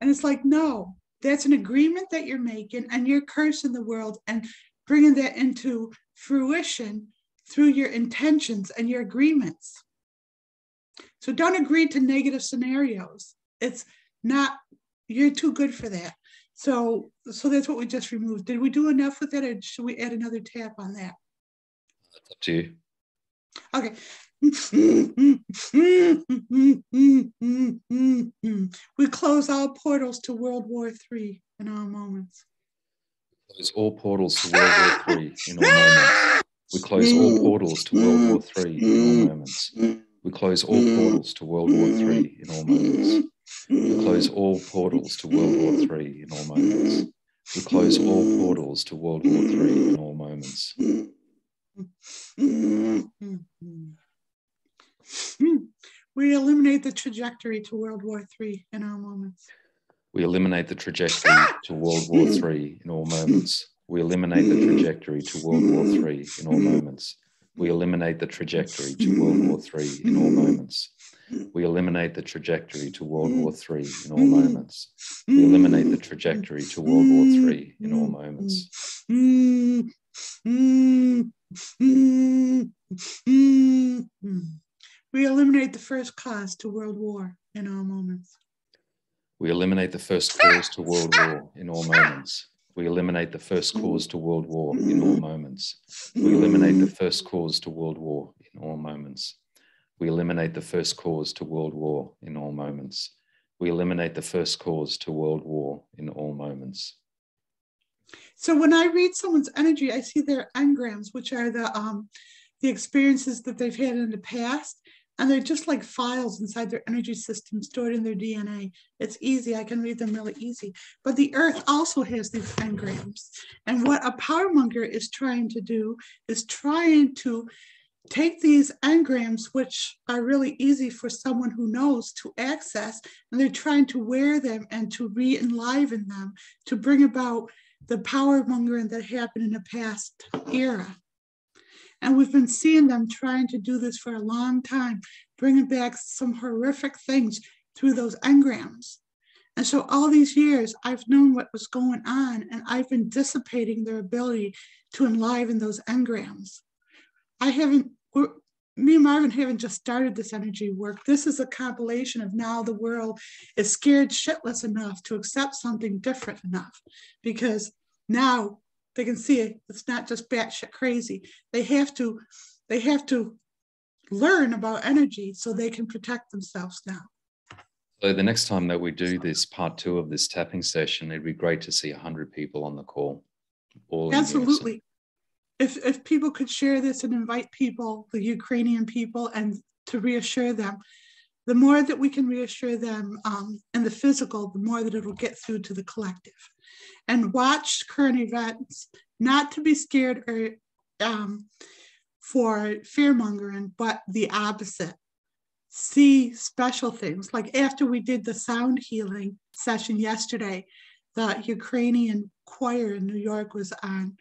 Speaker 2: And it's like, no. That's an agreement that you're making, and you're cursing the world and bringing that into fruition through your intentions and your agreements. So don't agree to negative scenarios. It's not, you're too good for that. So that's what we just removed. Did we do enough with that, or should we add another tap on that?
Speaker 1: That's up to you.
Speaker 2: Okay. We close all portals to World War III in all moments.
Speaker 1: Close all portals to World War III in all moments. We close all portals to World War III in all moments. We close all portals to World War III in all moments. We close all portals to World War III in all moments. We close all portals to World War III in all moments.
Speaker 2: We eliminate the trajectory to World War III in all moments.
Speaker 1: We eliminate the trajectory to World War III in all moments. We eliminate the trajectory to World War III in all moments. We eliminate the trajectory to World War III in all moments. We eliminate the trajectory to World War III in all moments. We eliminate the trajectory to World War III in all moments.
Speaker 2: We eliminate the first cause to World War in all moments.
Speaker 1: We eliminate the first cause to World War in all moments. We eliminate the first cause to World War in all moments. We eliminate the first cause to World War in all moments. We eliminate the first cause to World War in all moments. We eliminate the first cause to World War in all moments.
Speaker 2: So when I read someone's energy, I see their engrams, which are the experiences that they've had in the past. And they're just like files inside their energy system stored in their DNA. It's easy. I can read them really easy. But the earth also has these engrams. And what a powermonger is trying to do is trying to take these engrams, which are really easy for someone who knows to access, and they're trying to wear them and to re-enliven them, to bring about the power mongering that happened in the past era. And we've been seeing them trying to do this for a long time, bringing back some horrific things through those engrams. And so all these years, I've known what was going on, and I've been dissipating their ability to enliven those engrams. Me and Marvin haven't just started this energy work. This is a compilation of now the world is scared shitless enough to accept something different enough, because now they can see it's not just batshit crazy. They have to learn about energy so they can protect themselves now.
Speaker 1: So the next time that we do this part 2 of this tapping session, it'd be great to see 100 people on the call.
Speaker 2: Absolutely. If people could share this and invite people, the Ukrainian people, and to reassure them, the more that we can reassure them in the physical, the more that it'll get through to the collective. And watch current events, not to be scared or for fear-mongering, but the opposite. See special things. Like after we did the sound healing session yesterday, the Ukrainian choir in New York was on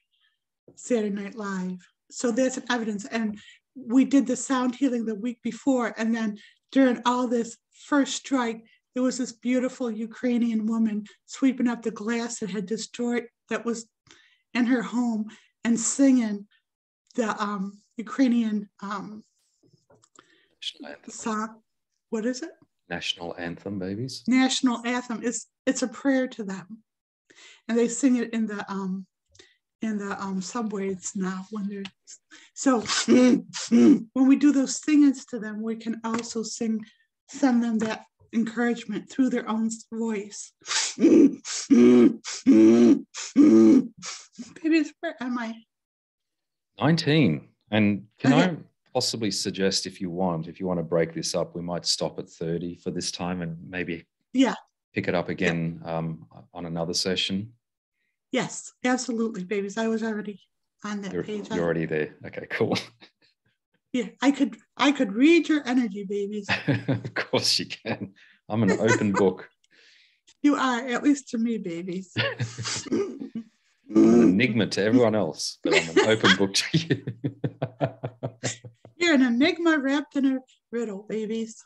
Speaker 2: Saturday Night Live. So there's an evidence. And we did the sound healing the week before. And then during all this first strike, there was this beautiful Ukrainian woman sweeping up the glass that had destroyed, that was in her home, and singing the Ukrainian song. What is it?
Speaker 1: National anthem, babies.
Speaker 2: National anthem. It's a prayer to them. And they sing it in the subways now when they're so when we do those singings to them, we can also send them that encouragement through their own voice. Babies, where am I?
Speaker 1: 19. And can I possibly suggest, if you want to break this up, we might stop at 30 for this time and maybe pick it up again on another session?
Speaker 2: Yes, absolutely, babies. I was already on that page.
Speaker 1: You're already there. Okay, cool.
Speaker 2: Yeah, I could read your energy, babies.
Speaker 1: Of course you can. I'm an open book.
Speaker 2: You are, at least to me, babies.
Speaker 1: I'm an enigma to everyone else, but I'm an open book to you.
Speaker 2: You're an enigma wrapped in a riddle, babies.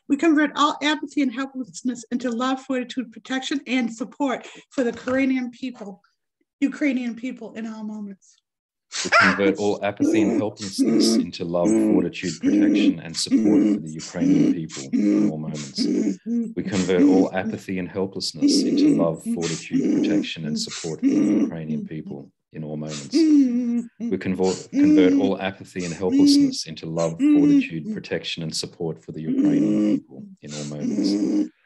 Speaker 2: We convert all apathy and helplessness into love, fortitude, protection, and support for the Ukrainian people in all moments.
Speaker 1: We convert all apathy and helplessness into love, fortitude, protection, and support for the Ukrainian people in all moments. We convert all apathy and helplessness into love, fortitude, protection, and support for the Ukrainian people in all moments. We convert all apathy and helplessness into love, fortitude, protection, and support for the Ukrainian people in all moments.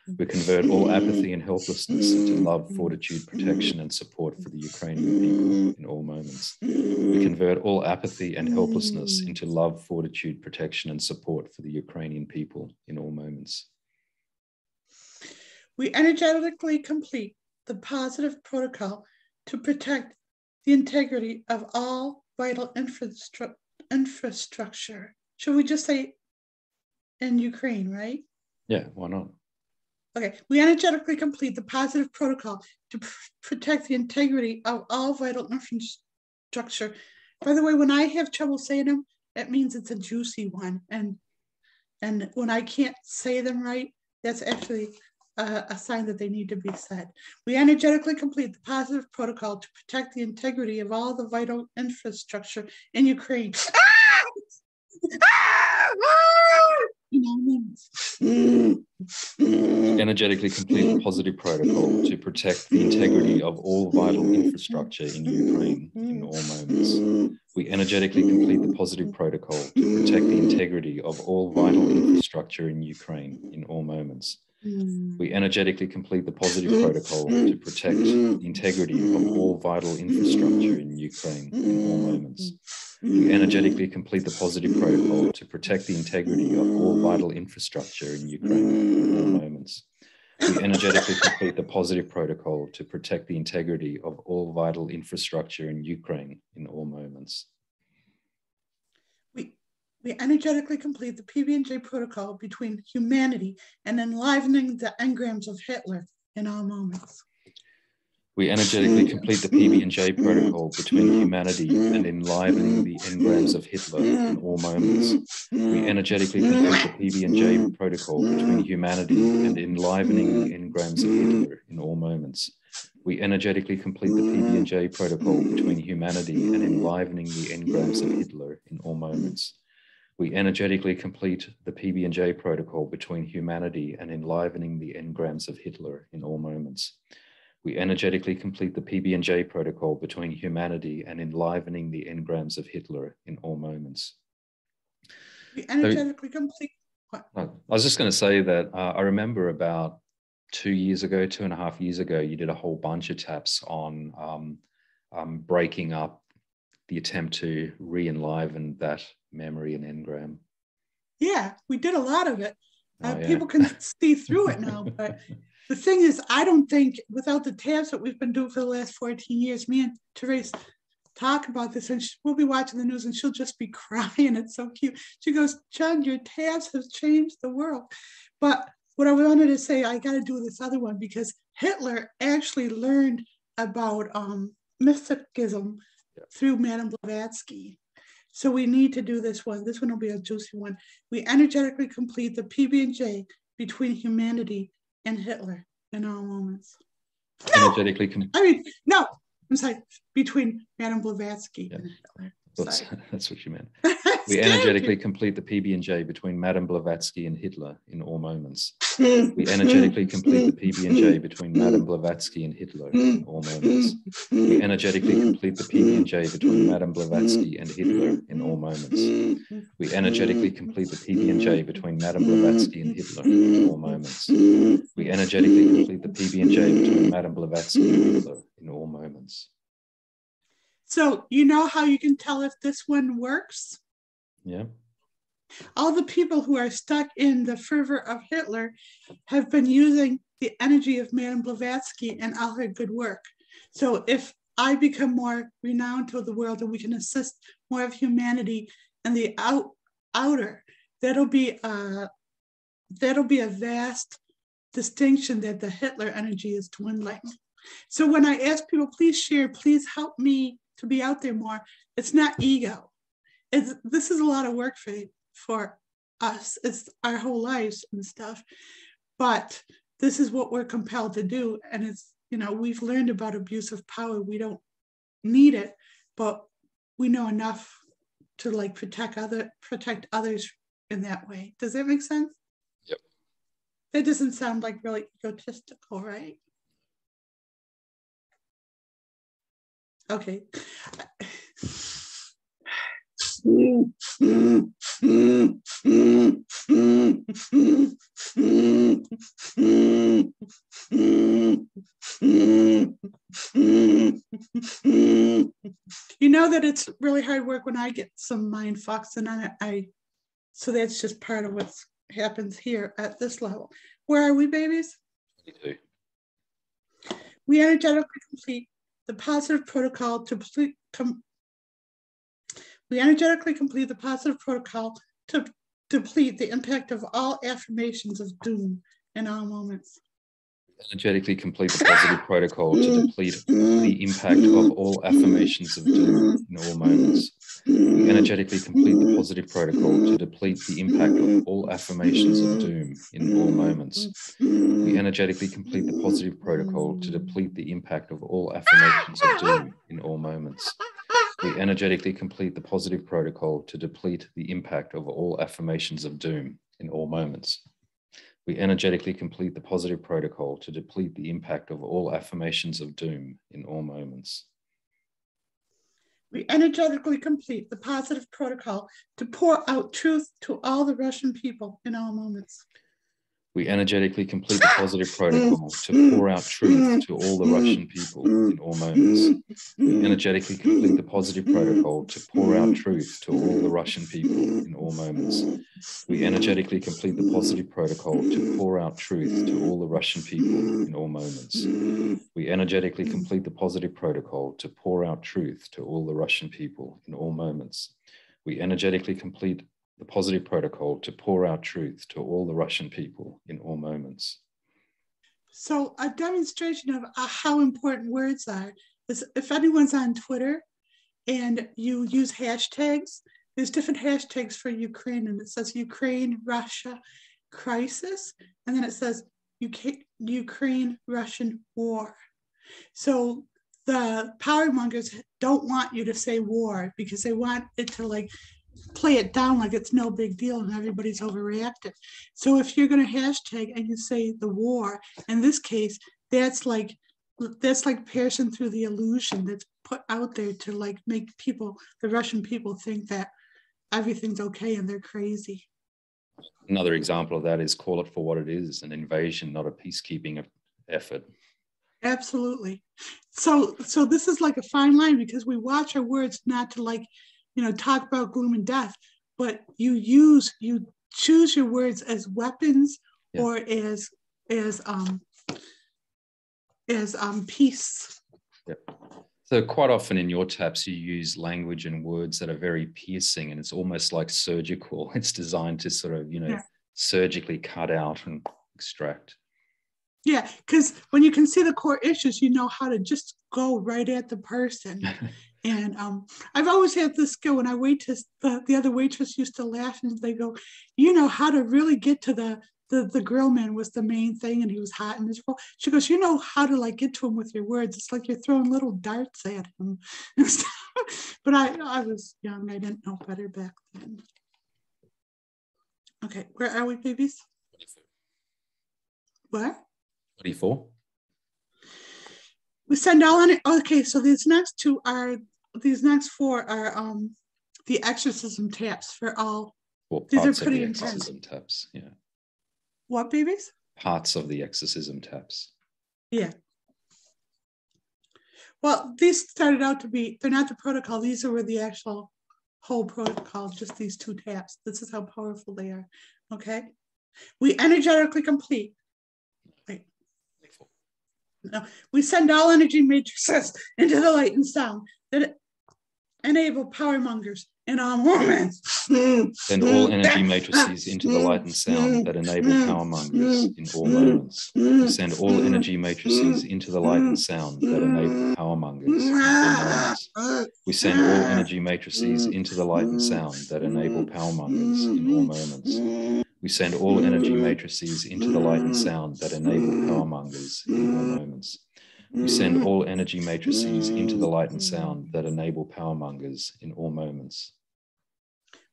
Speaker 1: We convert all apathy and helplessness into love, fortitude, protection, and support for the Ukrainian people in all moments. We convert all apathy and helplessness into love, fortitude, protection, and support for the Ukrainian people in all moments.
Speaker 2: We energetically complete the positive protocol to protect the integrity of all vital infrastructure. Should we just say in Ukraine, right?
Speaker 1: Yeah, why not?
Speaker 2: Okay, we energetically complete the positive protocol to protect the integrity of all vital infrastructure. By the way, when I have trouble saying them, that means it's a juicy one. And when I can't say them right, that's actually a sign that they need to be said. We energetically complete the positive protocol to protect the integrity of all the vital infrastructure in Ukraine.
Speaker 1: Energetically complete the positive protocol to protect the integrity of all vital infrastructure in Ukraine in all moments. We energetically complete the positive protocol to protect the integrity of all vital infrastructure in Ukraine in all moments. We energetically complete the positive protocol to protect the integrity of all vital infrastructure in Ukraine in all moments. We energetically complete the positive protocol to protect the integrity of all vital infrastructure in Ukraine in all moments. We energetically complete the positive protocol to protect the integrity of all vital infrastructure in Ukraine in all moments.
Speaker 2: We energetically complete the PB&J protocol between humanity and enlivening the engrams of Hitler in all moments.
Speaker 1: We energetically complete the PB&J protocol between humanity and enlivening the engrams of Hitler in all moments. We energetically complete the PB&J protocol between humanity and enlivening the engrams of Hitler in all moments. We energetically complete the PB&J protocol between humanity and enlivening the engrams of Hitler in all moments. We energetically complete the PB&J protocol between humanity and enlivening the engrams of Hitler in all moments. We energetically complete the PB&J protocol between humanity and enlivening the engrams of Hitler in all moments.
Speaker 2: We energetically complete what?
Speaker 1: I was just going to say that I remember about 2 years ago, 2.5 years ago, you did a whole bunch of taps on breaking up the attempt to re-enliven that memory and engram.
Speaker 2: Yeah, we did a lot of it. People can see through it now, but the thing is, I don't think without the tabs that we've been doing for the last 14 years, me and Therese talk about this, and we'll be watching the news and she'll just be crying. It's so cute. She goes, John, your tabs have changed the world. But what I wanted to say, I got to do this other one because Hitler actually learned about mysticism through Madame Blavatsky. So we need to do this one. This one will be a juicy one. We energetically complete the PB&J between humanity and Hitler in all moments.
Speaker 1: Energetically
Speaker 2: I'm sorry, between Madame Blavatsky and Hitler.
Speaker 1: That's what you meant. We energetically complete the PB&J between Madame Blavatsky and Hitler in all moments. We energetically complete the PB&J between Madame Blavatsky and Hitler in all moments. We energetically complete the PB&J between Madame Blavatsky and Hitler in all moments. We energetically complete the PB&J between Madame Blavatsky and Hitler in all moments. We energetically complete the PB&J between Madame Blavatsky and Hitler in all moments.
Speaker 2: So you know how you can tell if this one works?
Speaker 1: Yeah.
Speaker 2: All the people who are stuck in the fervor of Hitler have been using the energy of Madame Blavatsky and all her good work. So if I become more renowned to the world and we can assist more of humanity in the outer, that'll be a vast distinction that the Hitler energy is dwindling. So when I ask people, please share, please help me to be out there more, it's not ego. This is a lot of work for us. It's our whole lives and stuff. But this is what we're compelled to do. And it's, we've learned about abuse of power. We don't need it, but we know enough to protect others in that way. Does that make sense?
Speaker 1: Yep.
Speaker 2: That doesn't sound like really egotistical, right? Okay. You know that it's really hard work when I get some mind fucks, and so that's just part of what happens here at this level. Where are we, babies?
Speaker 1: 22.
Speaker 2: We energetically complete the positive protocol to we energetically complete the positive protocol to deplete the impact of all affirmations of doom in all moments.
Speaker 1: Energetically complete the positive protocol to deplete the impact of all affirmations of doom in all moments. We energetically complete the positive protocol to deplete the impact of all affirmations of doom in all moments. We energetically complete the positive protocol to deplete the impact of all affirmations of doom in all moments. We energetically complete the positive protocol to deplete the impact of all affirmations of doom in all moments. We energetically complete the positive protocol to deplete the impact of all affirmations of doom in all moments.
Speaker 2: We energetically complete the positive protocol to pour out truth to all the Russian people in all moments.
Speaker 1: We energetically complete the positive protocol to pour out truth to all the Russian people in all moments. We energetically complete the positive protocol to pour out truth to all the Russian people in all moments. We energetically complete the positive protocol to pour out truth to all the Russian people in all moments. We energetically complete the positive protocol to pour out truth to all the Russian people in all moments. We energetically complete the positive protocol to pour out truth to all the Russian people in all moments.
Speaker 2: So a demonstration of how important words are is if anyone's on Twitter and you use hashtags, there's different hashtags for Ukraine, and it says Ukraine, Russia crisis, and then it says Ukraine, Russian war. So the power mongers don't want you to say war because they want it to like play it down like it's no big deal and everybody's overreacted. So if you're going to hashtag and you say the war, in this case, that's like piercing through the illusion that's put out there to like make people, the Russian people, think that everything's okay and they're crazy.
Speaker 1: Another example of that is call it for what it is, an invasion, not a peacekeeping effort.
Speaker 2: Absolutely. So this is like a fine line because we watch our words not to like, talk about gloom and death, but you choose your words as weapons or as peace.
Speaker 1: Yeah. So quite often in your taps, you use language and words that are very piercing, and it's almost like surgical. It's designed to sort of, surgically cut out and extract.
Speaker 2: Yeah, because when you can see the core issues, you know how to just go right at the person. And I've always had this skill. When I waitress, the other waitress used to laugh and they go, how to really get to the grill man was the main thing, and he was hot and miserable. She goes, how to like get to him with your words. It's like you're throwing little darts at him. But I was young. I didn't know better back then. Okay, where are we, babies?
Speaker 1: 24.
Speaker 2: What?
Speaker 1: 24.
Speaker 2: We send all on it. Okay, so these next four are the exorcism taps for all.
Speaker 1: Well,
Speaker 2: these are
Speaker 1: parts
Speaker 2: pretty
Speaker 1: of the
Speaker 2: intense.
Speaker 1: exorcism taps, yeah.
Speaker 2: What, babies?
Speaker 1: Parts of the exorcism taps.
Speaker 2: Yeah. Well, these started out to be, they're not the protocol. These were the actual whole protocol, just these 2 taps. This is how powerful they are, okay? We energetically complete. Wait. No, we send all energy matrices into the light and sound that enable power mongers in all moments.
Speaker 1: Send all energy matrices into the light and sound that enable power mongers in all moments. We send all energy matrices into the light and sound that enable power mongers in all moments. We send all energy matrices into the light and sound that enable power mongers in all moments. We send all energy matrices into the light and sound that enable power mongers in all moments. We send all energy matrices into the light and sound that enable power mongers in all moments.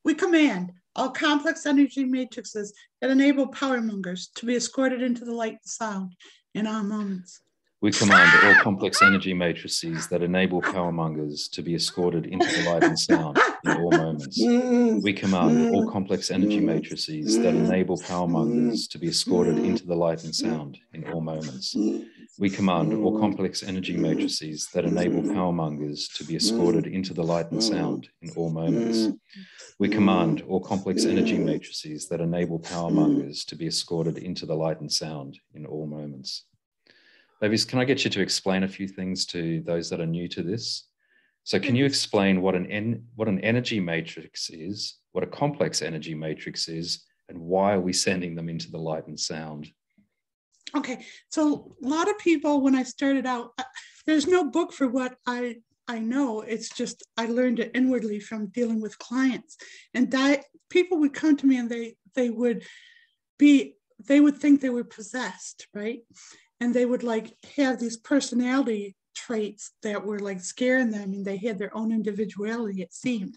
Speaker 2: We command all complex energy matrices that enable power mongers to be escorted into the light and sound in all moments.
Speaker 1: We command all complex energy matrices that enable power mongers to be escorted into the light and sound in all moments. We command all complex energy matrices that enable power mongers to be escorted into the light and sound in all moments. We command all complex energy matrices that enable power mongers to be escorted into the light and sound in all moments. We command all complex energy matrices that enable power mongers to be escorted into the light and sound in all moments. Davies, can I get you to explain a few things to those that are new to this? So can you explain what an energy matrix is, what a complex energy matrix is, and why are we sending them into the light and sound?
Speaker 2: Okay, so a lot of people, when I started out, there's no book for what I know. It's just I learned it inwardly from dealing with clients. And people would come to me and they would think they were possessed, right? And they would like have these personality traits that were like scaring them, and they had their own individuality, it seemed.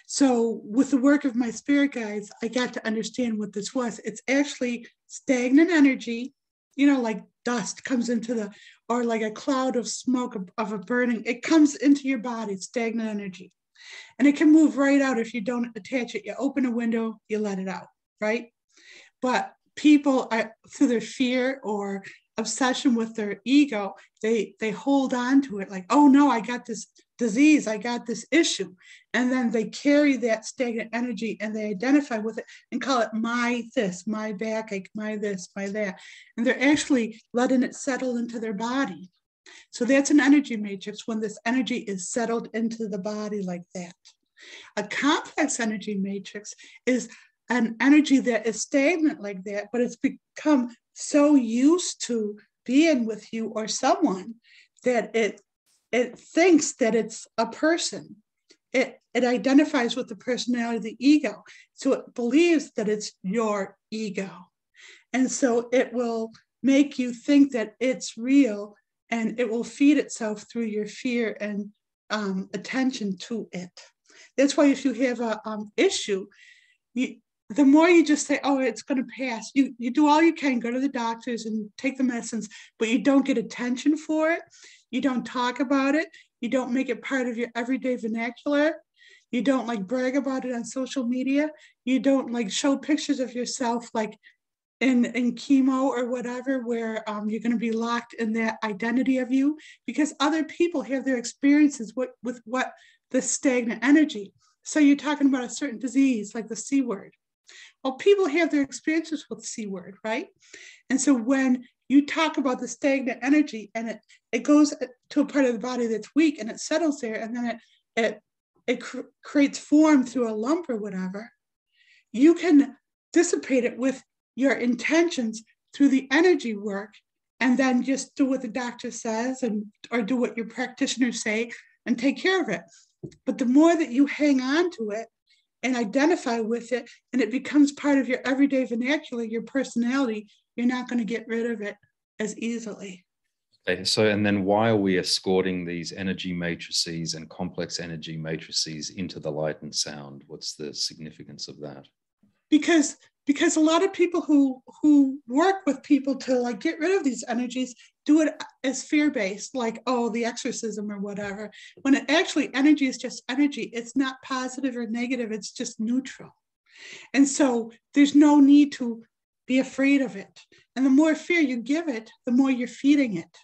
Speaker 2: So with the work of my spirit guides, I got to understand what this was. It's actually stagnant energy, like dust comes into or like a cloud of smoke of a burning, it comes into your body, stagnant energy. And it can move right out if you don't attach it. You open a window, you let it out, right? But people, through their fear or obsession with their ego, they hold on to it like, oh no, I got this disease, I got this issue. And then they carry that stagnant energy and they identify with it and call it my this, my backache, my this, my that. And they're actually letting it settle into their body. So that's an energy matrix when this energy is settled into the body like that. A complex energy matrix is an energy that is stagnant like that, but it's become so used to being with you or someone, that it thinks that it's a person. It identifies with the personality of the ego. So it believes that it's your ego. And so it will make you think that it's real, and it will feed itself through your fear and attention to it. That's why if you have a issue, the more you just say, oh, it's going to pass, you do all you can, go to the doctors and take the medicines, but you don't get attention for it. You don't talk about it. You don't make it part of your everyday vernacular. You don't like brag about it on social media. You don't like show pictures of yourself like in chemo or whatever, where you're going to be locked in that identity of you, because other people have their experiences with what the stagnant energy. So you're talking about a certain disease like the C word. Well, people have their experiences with C word, right? And so when you talk about the stagnant energy and it goes to a part of the body that's weak and it settles there, and then it creates form through a lump or whatever, you can dissipate it with your intentions through the energy work, and then just do what the doctor says or do what your practitioners say and take care of it. But the more that you hang on to it and identify with it, and it becomes part of your everyday vernacular, your personality, you're not going to get rid of it as easily.
Speaker 1: Okay, so, and then why are we escorting these energy matrices and complex energy matrices into the light and sound? What's the significance of that?
Speaker 2: Because a lot of people who work with people to like get rid of these energies do it as fear-based, like, oh, the exorcism or whatever, when it actually, energy is just energy. It's not positive or negative, it's just neutral. And so there's no need to be afraid of it. And the more fear you give it, the more you're feeding it.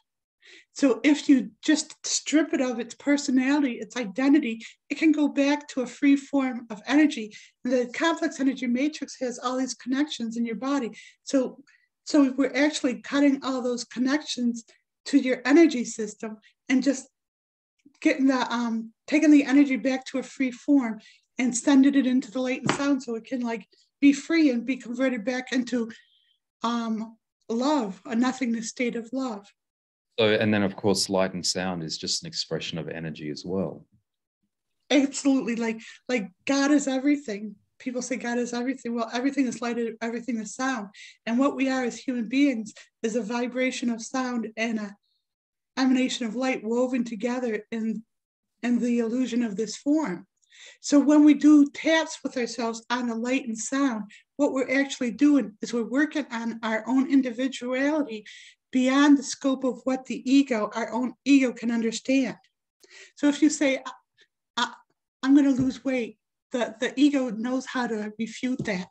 Speaker 2: So if you just strip it of its personality, its identity, it can go back to a free form of energy. And the complex energy matrix has all these connections in your body. So we're actually cutting all those connections to your energy system and just getting the taking the energy back to a free form and sending it into the light and sound, so it can like be free and be converted back into love, a nothingness state of love.
Speaker 1: So, and then of course, light and sound is just an expression of energy as well.
Speaker 2: Absolutely. Like God is everything. People say God is everything. Well, everything is light, everything is sound. And what we are as human beings is a vibration of sound and an emanation of light woven together in the illusion of this form. So when we do taps with ourselves on the light and sound, what we're actually doing is we're working on our own individuality beyond the scope of what the ego, our own ego, can understand. So if you say, I'm going to lose weight, the ego knows how to refute that.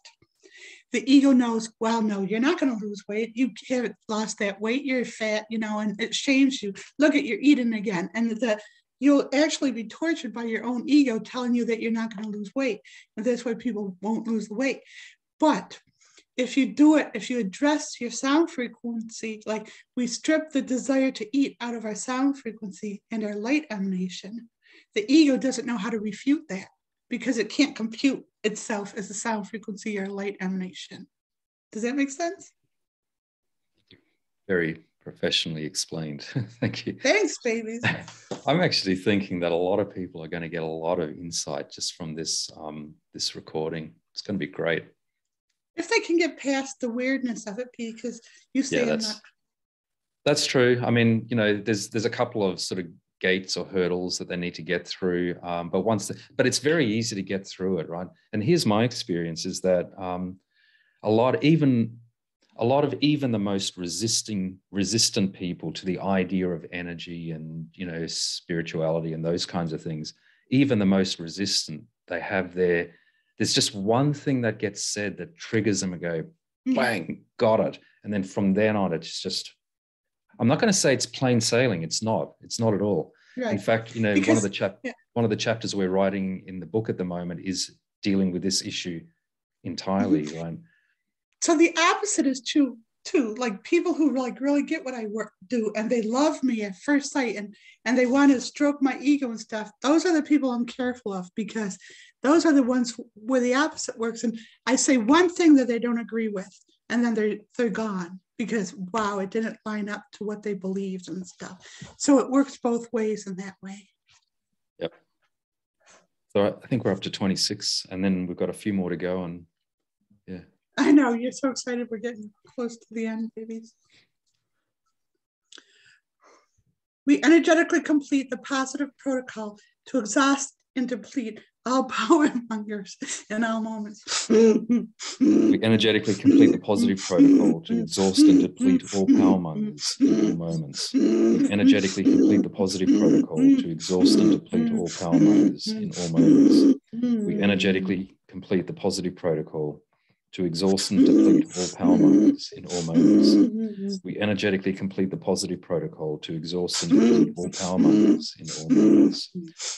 Speaker 2: The ego knows, well, no, you're not going to lose weight. You haven't lost that weight. You're fat, and it shames you. Look at, you're eating again. And you'll actually be tortured by your own ego telling you that you're not going to lose weight. And that's why people won't lose the weight. But if you do it, if you address your sound frequency, like we strip the desire to eat out of our sound frequency and our light emanation, the ego doesn't know how to refute that because it can't compute itself as a sound frequency or light emanation. Does that make sense?
Speaker 1: Very professionally explained. Thank you.
Speaker 2: Thanks, babies.
Speaker 1: I'm actually thinking that a lot of people are going to get a lot of insight just from this this recording. It's going to be great.
Speaker 2: If they can get past the weirdness of it, because you say
Speaker 1: that's true. I mean, there's a couple of sort of gates or hurdles that they need to get through, but it's very easy to get through it, right? And here's my experience: is that a lot of even the most resistant people to the idea of energy and spirituality and those kinds of things, even the most resistant, they have there's just one thing that gets said that triggers them and go, bang, got it. And then from then on, it's just, I'm not going to say it's plain sailing. It's not at all. Right. In fact, one of the chapters we're writing in the book at the moment is dealing with this issue entirely, right?
Speaker 2: So the opposite is true too. Like people who like really get what I do and they love me at first sight and they want to stroke my ego and stuff. Those are the people I'm careful of, because those are the ones where the opposite works. And I say one thing that they don't agree with, and then they're gone. because, wow, it didn't line up to what they believed and stuff. So it works both ways in that way.
Speaker 1: Yep. So I think we're up to 26, and then we've got a few more to go. And yeah.
Speaker 2: I know, you're so excited. We're getting close to the end, babies. We energetically complete the positive protocol to exhaust and deplete all power mongers in all moments.
Speaker 1: We energetically complete the positive protocol to exhaust and deplete all power mongers in all moments. We energetically complete the positive protocol to exhaust and deplete all power mongers in all moments. We energetically complete the positive protocol to exhaust and deplete all power mongers in all moments. We energetically complete the positive protocol to exhaust and deplete all power mongers in all moments.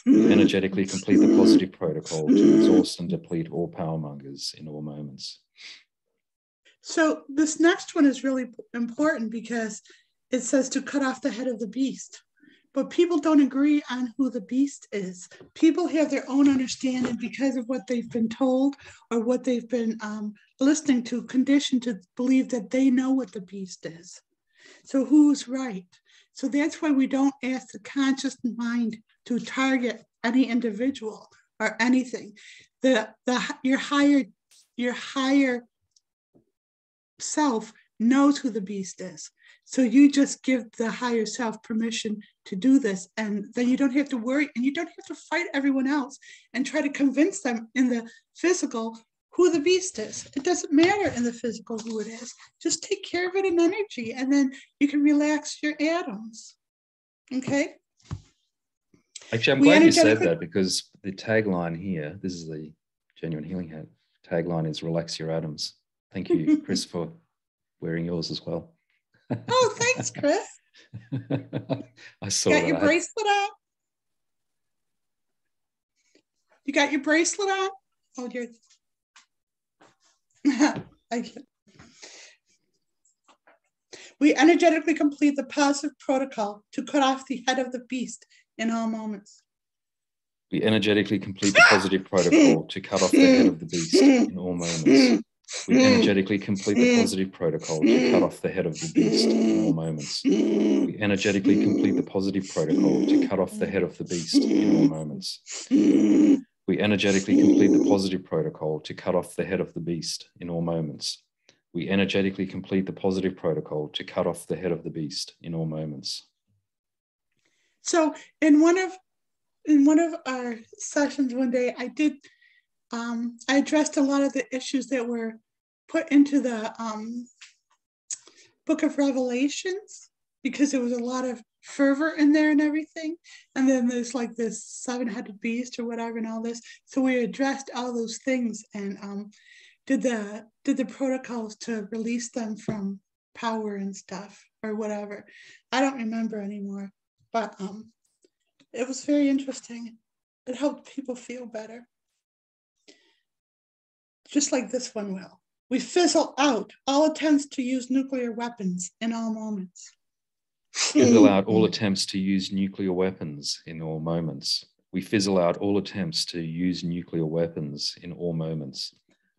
Speaker 1: We energetically complete the positive protocol to exhaust and deplete all power mongers in all moments.
Speaker 2: So this next one is really important because it says to cut off the head of the beast. But people don't agree on who the beast is. People have their own understanding because of what they've been told or what they've been listening to, conditioned to believe that they know what the beast is. So who's right? So that's why we don't ask the conscious mind to target any individual or anything. Your higher self knows who the beast is. So you just give the higher self permission to do this, and then you don't have to worry, and you don't have to fight everyone else and try to convince them in the physical who the beast is. It doesn't matter in the physical who it is. Just take care of it in energy, and then you can relax your atoms. Okay?
Speaker 1: Actually, I'm glad you said that, because the tagline here, this is the Genuine Healing Hat tagline, is relax your atoms. Thank you, Chris, for wearing yours as well.
Speaker 2: Oh, thanks, Chris.
Speaker 1: I saw
Speaker 2: got your bracelet on? You got your bracelet on? Oh, dear. We energetically complete the positive protocol to cut off the head of the beast in all moments.
Speaker 1: We energetically complete the positive protocol to cut off the head of the beast in all moments. We energetically complete the positive protocol to cut off the head of the beast in all moments. We energetically complete the positive protocol to cut off the head of the beast in all moments. We energetically complete the positive protocol to cut off the head of the beast in all moments. We energetically complete the positive protocol to cut off the head of the beast in all moments.
Speaker 2: So in one of our sessions one day, I addressed a lot of the issues that were put into the Book of Revelations, because there was a lot of fervor in there and everything. And then there's like this seven-headed beast or whatever and all this. So we addressed all those things and did the protocols to release them from power and stuff or whatever. I don't remember anymore, but it was very interesting. It helped people feel better. Just like this one will. We fizzle out all attempts to use nuclear weapons in all moments.
Speaker 1: Fizzle out all attempts to use nuclear weapons in all moments. We fizzle out all attempts to use nuclear weapons in all moments.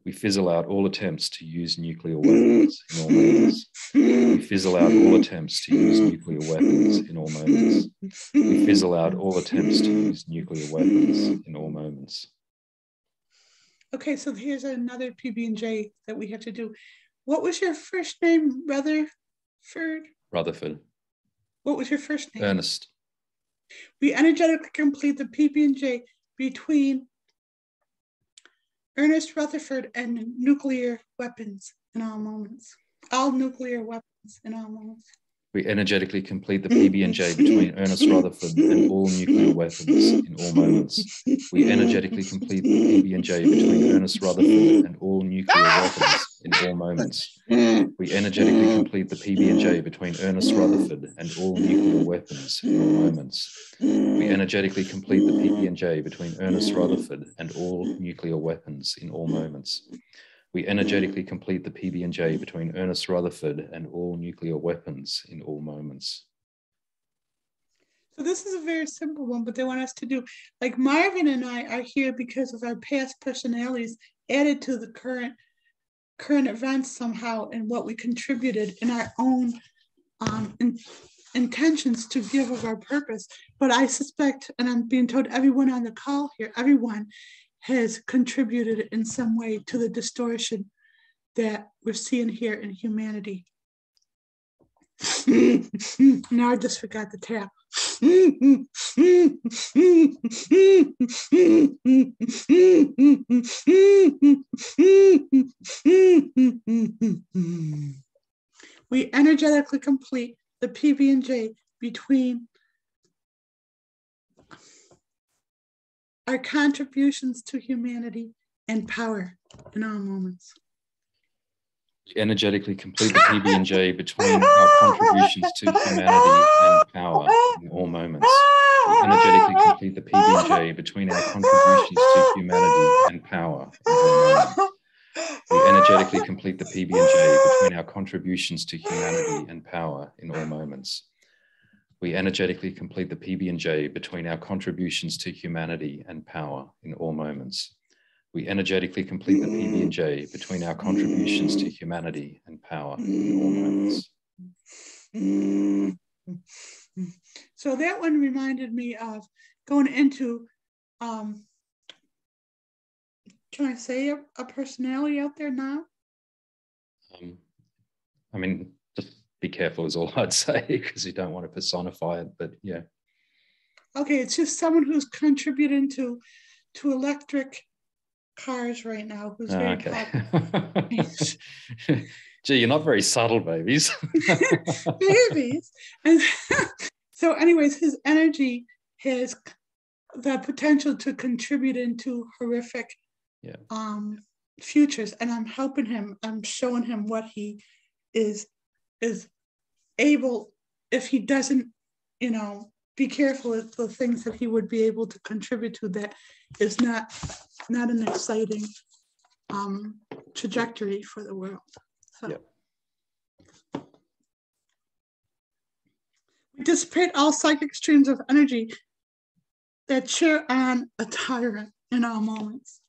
Speaker 1: We fizzle out all attempts to use nuclear weapons in all moments. We fizzle out all attempts to use nuclear weapons in all moments. We fizzle out all attempts to use nuclear weapons in all moments.
Speaker 2: Okay, so here's another PB&J that we have to do. What was your first name, Rutherford?
Speaker 1: Rutherford.
Speaker 2: What was your first name?
Speaker 1: Ernest.
Speaker 2: We energetically complete the PB&J between Ernest Rutherford and nuclear weapons in all moments. All nuclear weapons in all moments.
Speaker 1: We energetically complete the PB&J between Ernest Rutherford and all nuclear weapons in all moments. We energetically complete the PB&J between Ernest Rutherford and all nuclear weapons in all moments. We energetically complete the PB&J between Ernest Rutherford and all nuclear weapons in all moments. We energetically complete the PB&J between Ernest Rutherford and all nuclear weapons in all moments. We energetically complete the PB&J between Ernest Rutherford and all nuclear weapons in all moments.
Speaker 2: So this is a very simple one, but they want us to do, like Marvin and I are here because of our past personalities added to the current current events somehow and what we contributed in our own intentions to give of our purpose. But I suspect, and I'm being told everyone on the call here, everyone has contributed in some way to the distortion that we're seeing here in humanity. Now I just forgot the tap. We energetically complete the PB&J between our contributions to humanity and power in all moments.
Speaker 1: We energetically complete the PB&J between our contributions to humanity and power in all moments. We energetically complete the PB&J between our contributions to humanity and power in all moments. We energetically complete the PB&J between our contributions to humanity and power in all moments. We energetically complete the PB&J between our contributions to humanity and power in all moments. We energetically complete the PB&J between our contributions to humanity and power in all moments.
Speaker 2: So that one reminded me of going into, can I say a personality out there now?
Speaker 1: I mean, just be careful is all I'd say, because you don't want to personify it, but yeah.
Speaker 2: Okay, it's just someone who's contributing to electric cars right now, who's very popular.
Speaker 1: Gee, you're not very subtle, babies.
Speaker 2: Babies. And so anyways, his energy has the potential to contribute into horrific futures, and I'm helping him. I'm showing him what he is able, if he doesn't, be careful with the things that he would be able to contribute to that is not an exciting trajectory for the world. So.
Speaker 1: Yep.
Speaker 2: We dissipate all psychic streams of energy that cheer on a tyrant in all moments.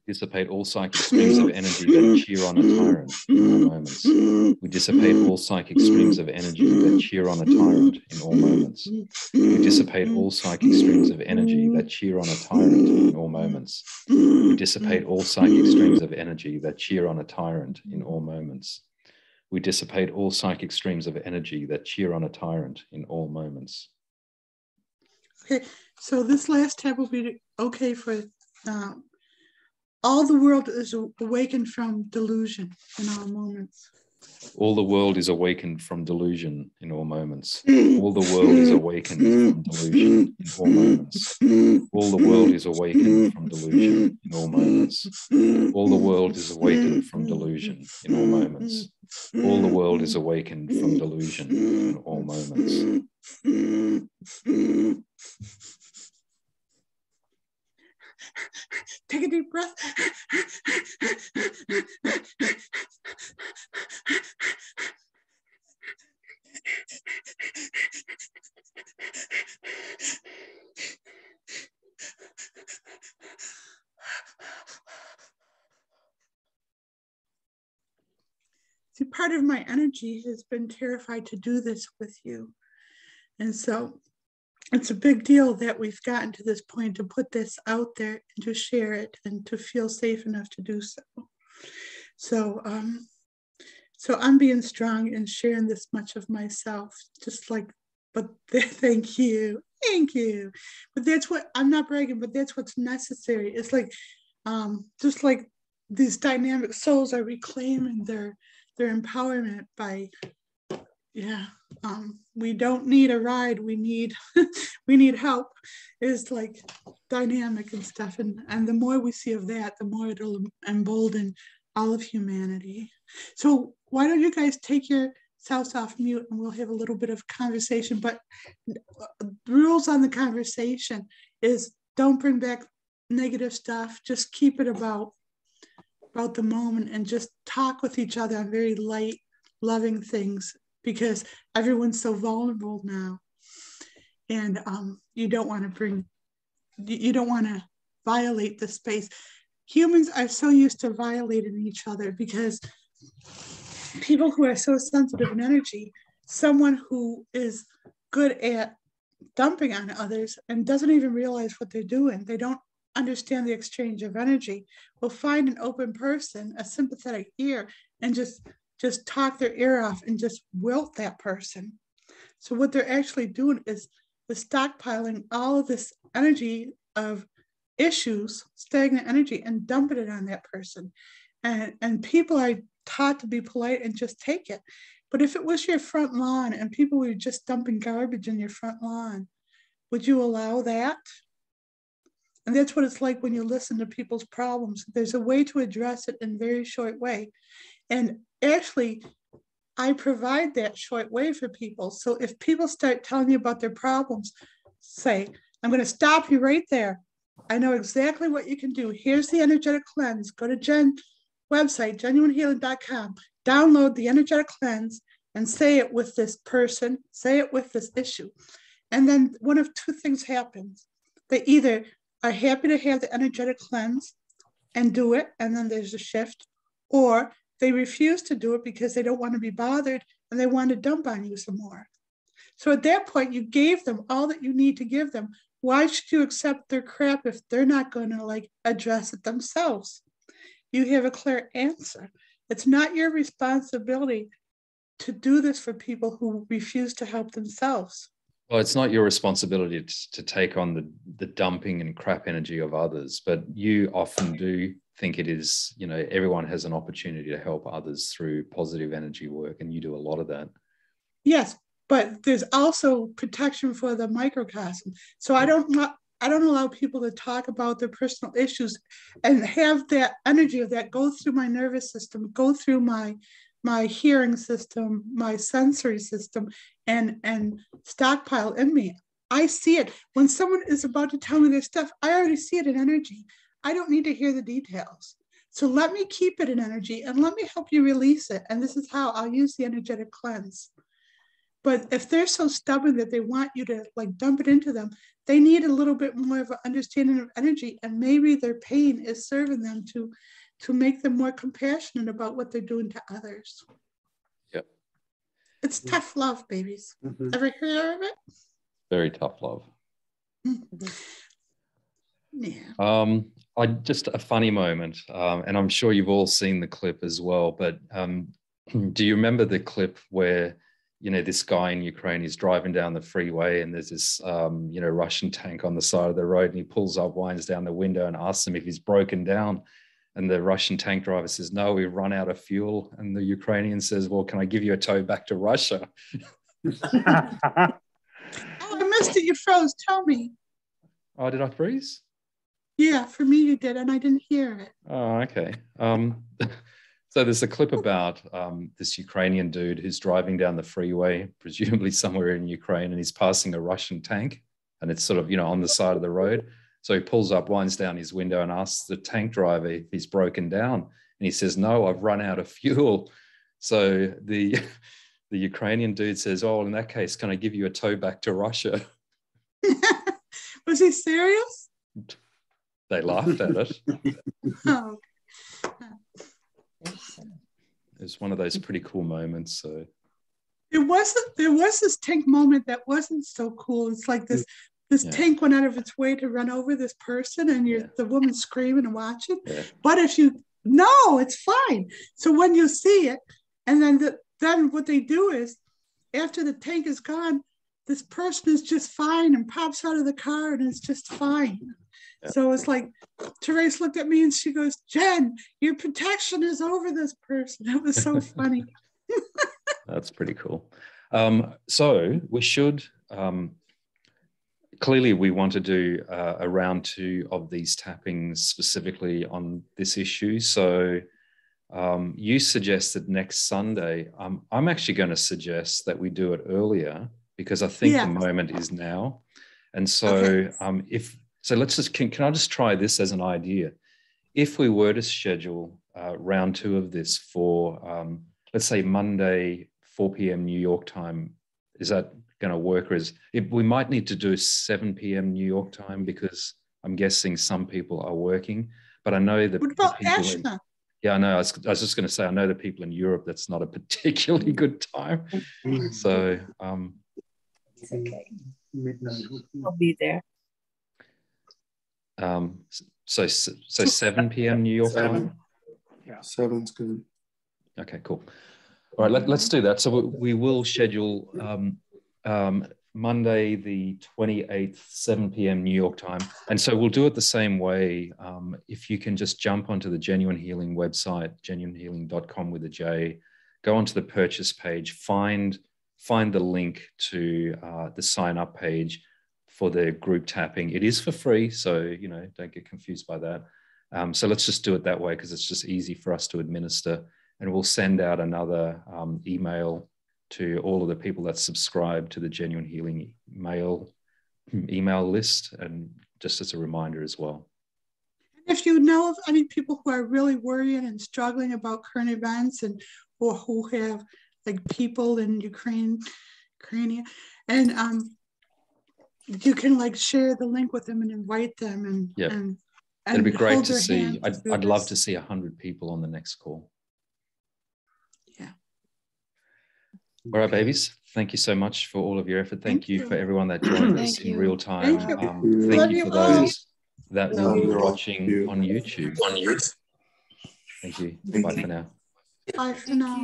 Speaker 1: Dissipate all psychic streams of energy that cheer on a tyrant in all moments. We dissipate all psychic streams of energy that cheer on a tyrant in all moments. We dissipate all psychic streams of energy that cheer on a tyrant in all moments. We dissipate all psychic streams of energy that cheer on a tyrant in all moments. We dissipate all psychic streams of energy that cheer on a tyrant in all moments.
Speaker 2: Okay, so this last tab will be okay for all the world is awakened from delusion in all moments.
Speaker 1: All the world is awakened from delusion in all moments. All the world is awakened from delusion in all moments. All the world is awakened from delusion in all moments. All the world is awakened from delusion in all moments. All the world is awakened from delusion in all moments.
Speaker 2: Take a deep breath. See, part of my energy has been terrified to do this with you. And so it's a big deal that we've gotten to this point to put this out there and to share it and to feel safe enough to do so. So I'm being strong and sharing this much of myself, but thank you. But that's what, I'm not bragging, but that's what's necessary. It's like, just like these dynamic souls are reclaiming their empowerment by, we don't need a ride, we need help. It's like dynamic and stuff, and the more we see of that, the more it'll embolden all of humanity. So why don't you guys take yourselves off mute and we'll have a little bit of conversation. But the rules on the conversation is don't bring back negative stuff, just keep it about the moment and just talk with each other on very light, loving things, because everyone's so vulnerable now. And you don't want to violate the space. humans are so used to violating each other because people who are so sensitive in energy, someone who is good at dumping on others and doesn't even realize what they're doing, they don't understand the exchange of energy, will find an open person, a sympathetic ear, and just talk their ear off and just wilt that person. So what they're actually doing is stockpiling all of this energy of issues, stagnant energy, and dumping it on that person. And people are taught to be polite and just take it. But if it was your front lawn and people were just dumping garbage in your front lawn, would you allow that? And that's what it's like when you listen to people's problems. There's a way to address it in a very short way. And actually, I provide that short way for people. So if people start telling you about their problems, say, I'm going to stop you right there. I know exactly what you can do. Here's the energetic cleanse. Go to Jen's website, genuinehealing.com, download the energetic cleanse and say it with this person, say it with this issue. And then one of two things happens. They either are happy to have the energetic cleanse and do it, and then there's a shift, or they refuse to do it because they don't want to be bothered and they want to dump on you some more. So at that point, you gave them all that you need to give them. Why should you accept their crap if they're not going to address it themselves? You have a clear answer. It's not your responsibility to do this for people who refuse to help themselves.
Speaker 1: Well, it's not your responsibility to take on the dumping and crap energy of others, but you often do think it is, everyone has an opportunity to help others through positive energy work, and you do a lot of that.
Speaker 2: Yes, but there's also protection for the microcosm. So I don't allow people to talk about their personal issues and have that energy of that go through my nervous system, go through my hearing system, my sensory system, and stockpile in me. I see it. When someone is about to tell me their stuff, I already see it in energy. I don't need to hear the details. So let me keep it in energy and let me help you release it. And this is how I'll use the energetic cleanse. But if they're so stubborn that they want you to dump it into them, they need a little bit more of an understanding of energy, and maybe their pain is serving them to make them more compassionate about what they're doing to others.
Speaker 1: Yep.
Speaker 2: It's tough love, babies. Mm-hmm. Ever heard of it?
Speaker 1: Very tough love.
Speaker 2: Mm-hmm. Yeah.
Speaker 1: Just a funny moment, and I'm sure you've all seen the clip as well, but do you remember the clip where this guy in Ukraine is driving down the freeway and there's this, Russian tank on the side of the road, and he pulls up, winds down the window and asks him if he's broken down. And the Russian tank driver says, no, we've run out of fuel. And the Ukrainian says, well, can I give you a tow back to Russia?
Speaker 2: Oh, I missed it. You froze. Tell me.
Speaker 1: Oh, did I freeze?
Speaker 2: Yeah, for me you did, and I didn't hear it.
Speaker 1: Oh, okay. So there's a clip about this Ukrainian dude who's driving down the freeway, presumably somewhere in Ukraine, and he's passing a Russian tank, and it's sort of, on the side of the road. So he pulls up, winds down his window and asks the tank driver if he's broken down. And he says, no, I've run out of fuel. So the Ukrainian dude says, oh, in that case, can I give you a tow back to Russia?
Speaker 2: Was he serious?
Speaker 1: They laughed at it.
Speaker 2: Oh.
Speaker 1: It's one of those pretty cool moments. So
Speaker 2: there was this tank moment that wasn't so cool. It's like this tank went out of its way to run over this person, and the woman screaming and watching. Yeah. But if it's fine. So when you see it, and then what they do is, after the tank is gone, this person is just fine and pops out of the car and is just fine. Yeah. So it's like, Therese looked at me and she goes, Jen, your protection is over this person. It was so funny.
Speaker 1: That's pretty cool. So we should, clearly we want to do a round 2 of these tappings specifically on this issue. So you suggested next Sunday. I'm actually going to suggest that we do it earlier, because I think the moment is now. And so so let's just, can I just try this as an idea? If we were to schedule round 2 of this for, let's say Monday, 4 p.m. New York time, is that going to work? Or we might need to do 7 p.m. New York time, because I'm guessing some people are working. but I know that
Speaker 2: What about
Speaker 1: people
Speaker 2: Ashna?
Speaker 1: Yeah, I know. I was just going to say, I know the people in Europe, that's not a particularly good time. So,
Speaker 3: it's okay. I'll be there.
Speaker 1: So 7 p.m. New York time?
Speaker 4: Yeah, 7's good.
Speaker 1: Okay, cool. All right, let's do that. So we will schedule Monday, the 28th, 7 p.m. New York time. And so we'll do it the same way. If you can just jump onto the Genuine Healing website, genuinehealing.com with a J, go onto the purchase page, find the link to the sign up page for the group tapping. It is for free, so, you know, don't get confused by that. So let's just do it that way because it's just easy for us to administer. And we'll send out another email to all of the people that subscribe to the Genuine Healing email list, and just as a reminder as well.
Speaker 2: If you know of any people who are really worrying and struggling about current events, and or who have like people in Ukraine, and you can like share the link with them and invite them, and
Speaker 1: yeah,
Speaker 2: and
Speaker 1: it'd be great to see.
Speaker 2: hand to
Speaker 1: I'd
Speaker 2: do
Speaker 1: love
Speaker 2: this.
Speaker 1: to see 100 people on the next call.
Speaker 2: Yeah.
Speaker 1: All right, babies. Thank you so much for all of your effort. Thank you for everyone that joined us in real time.
Speaker 2: Thank you.
Speaker 1: Thank
Speaker 2: Love
Speaker 1: you
Speaker 2: you
Speaker 1: for
Speaker 2: all.
Speaker 1: those that will be watching on YouTube.
Speaker 4: On YouTube.
Speaker 1: Thank you. Bye for now.
Speaker 2: Bye for now.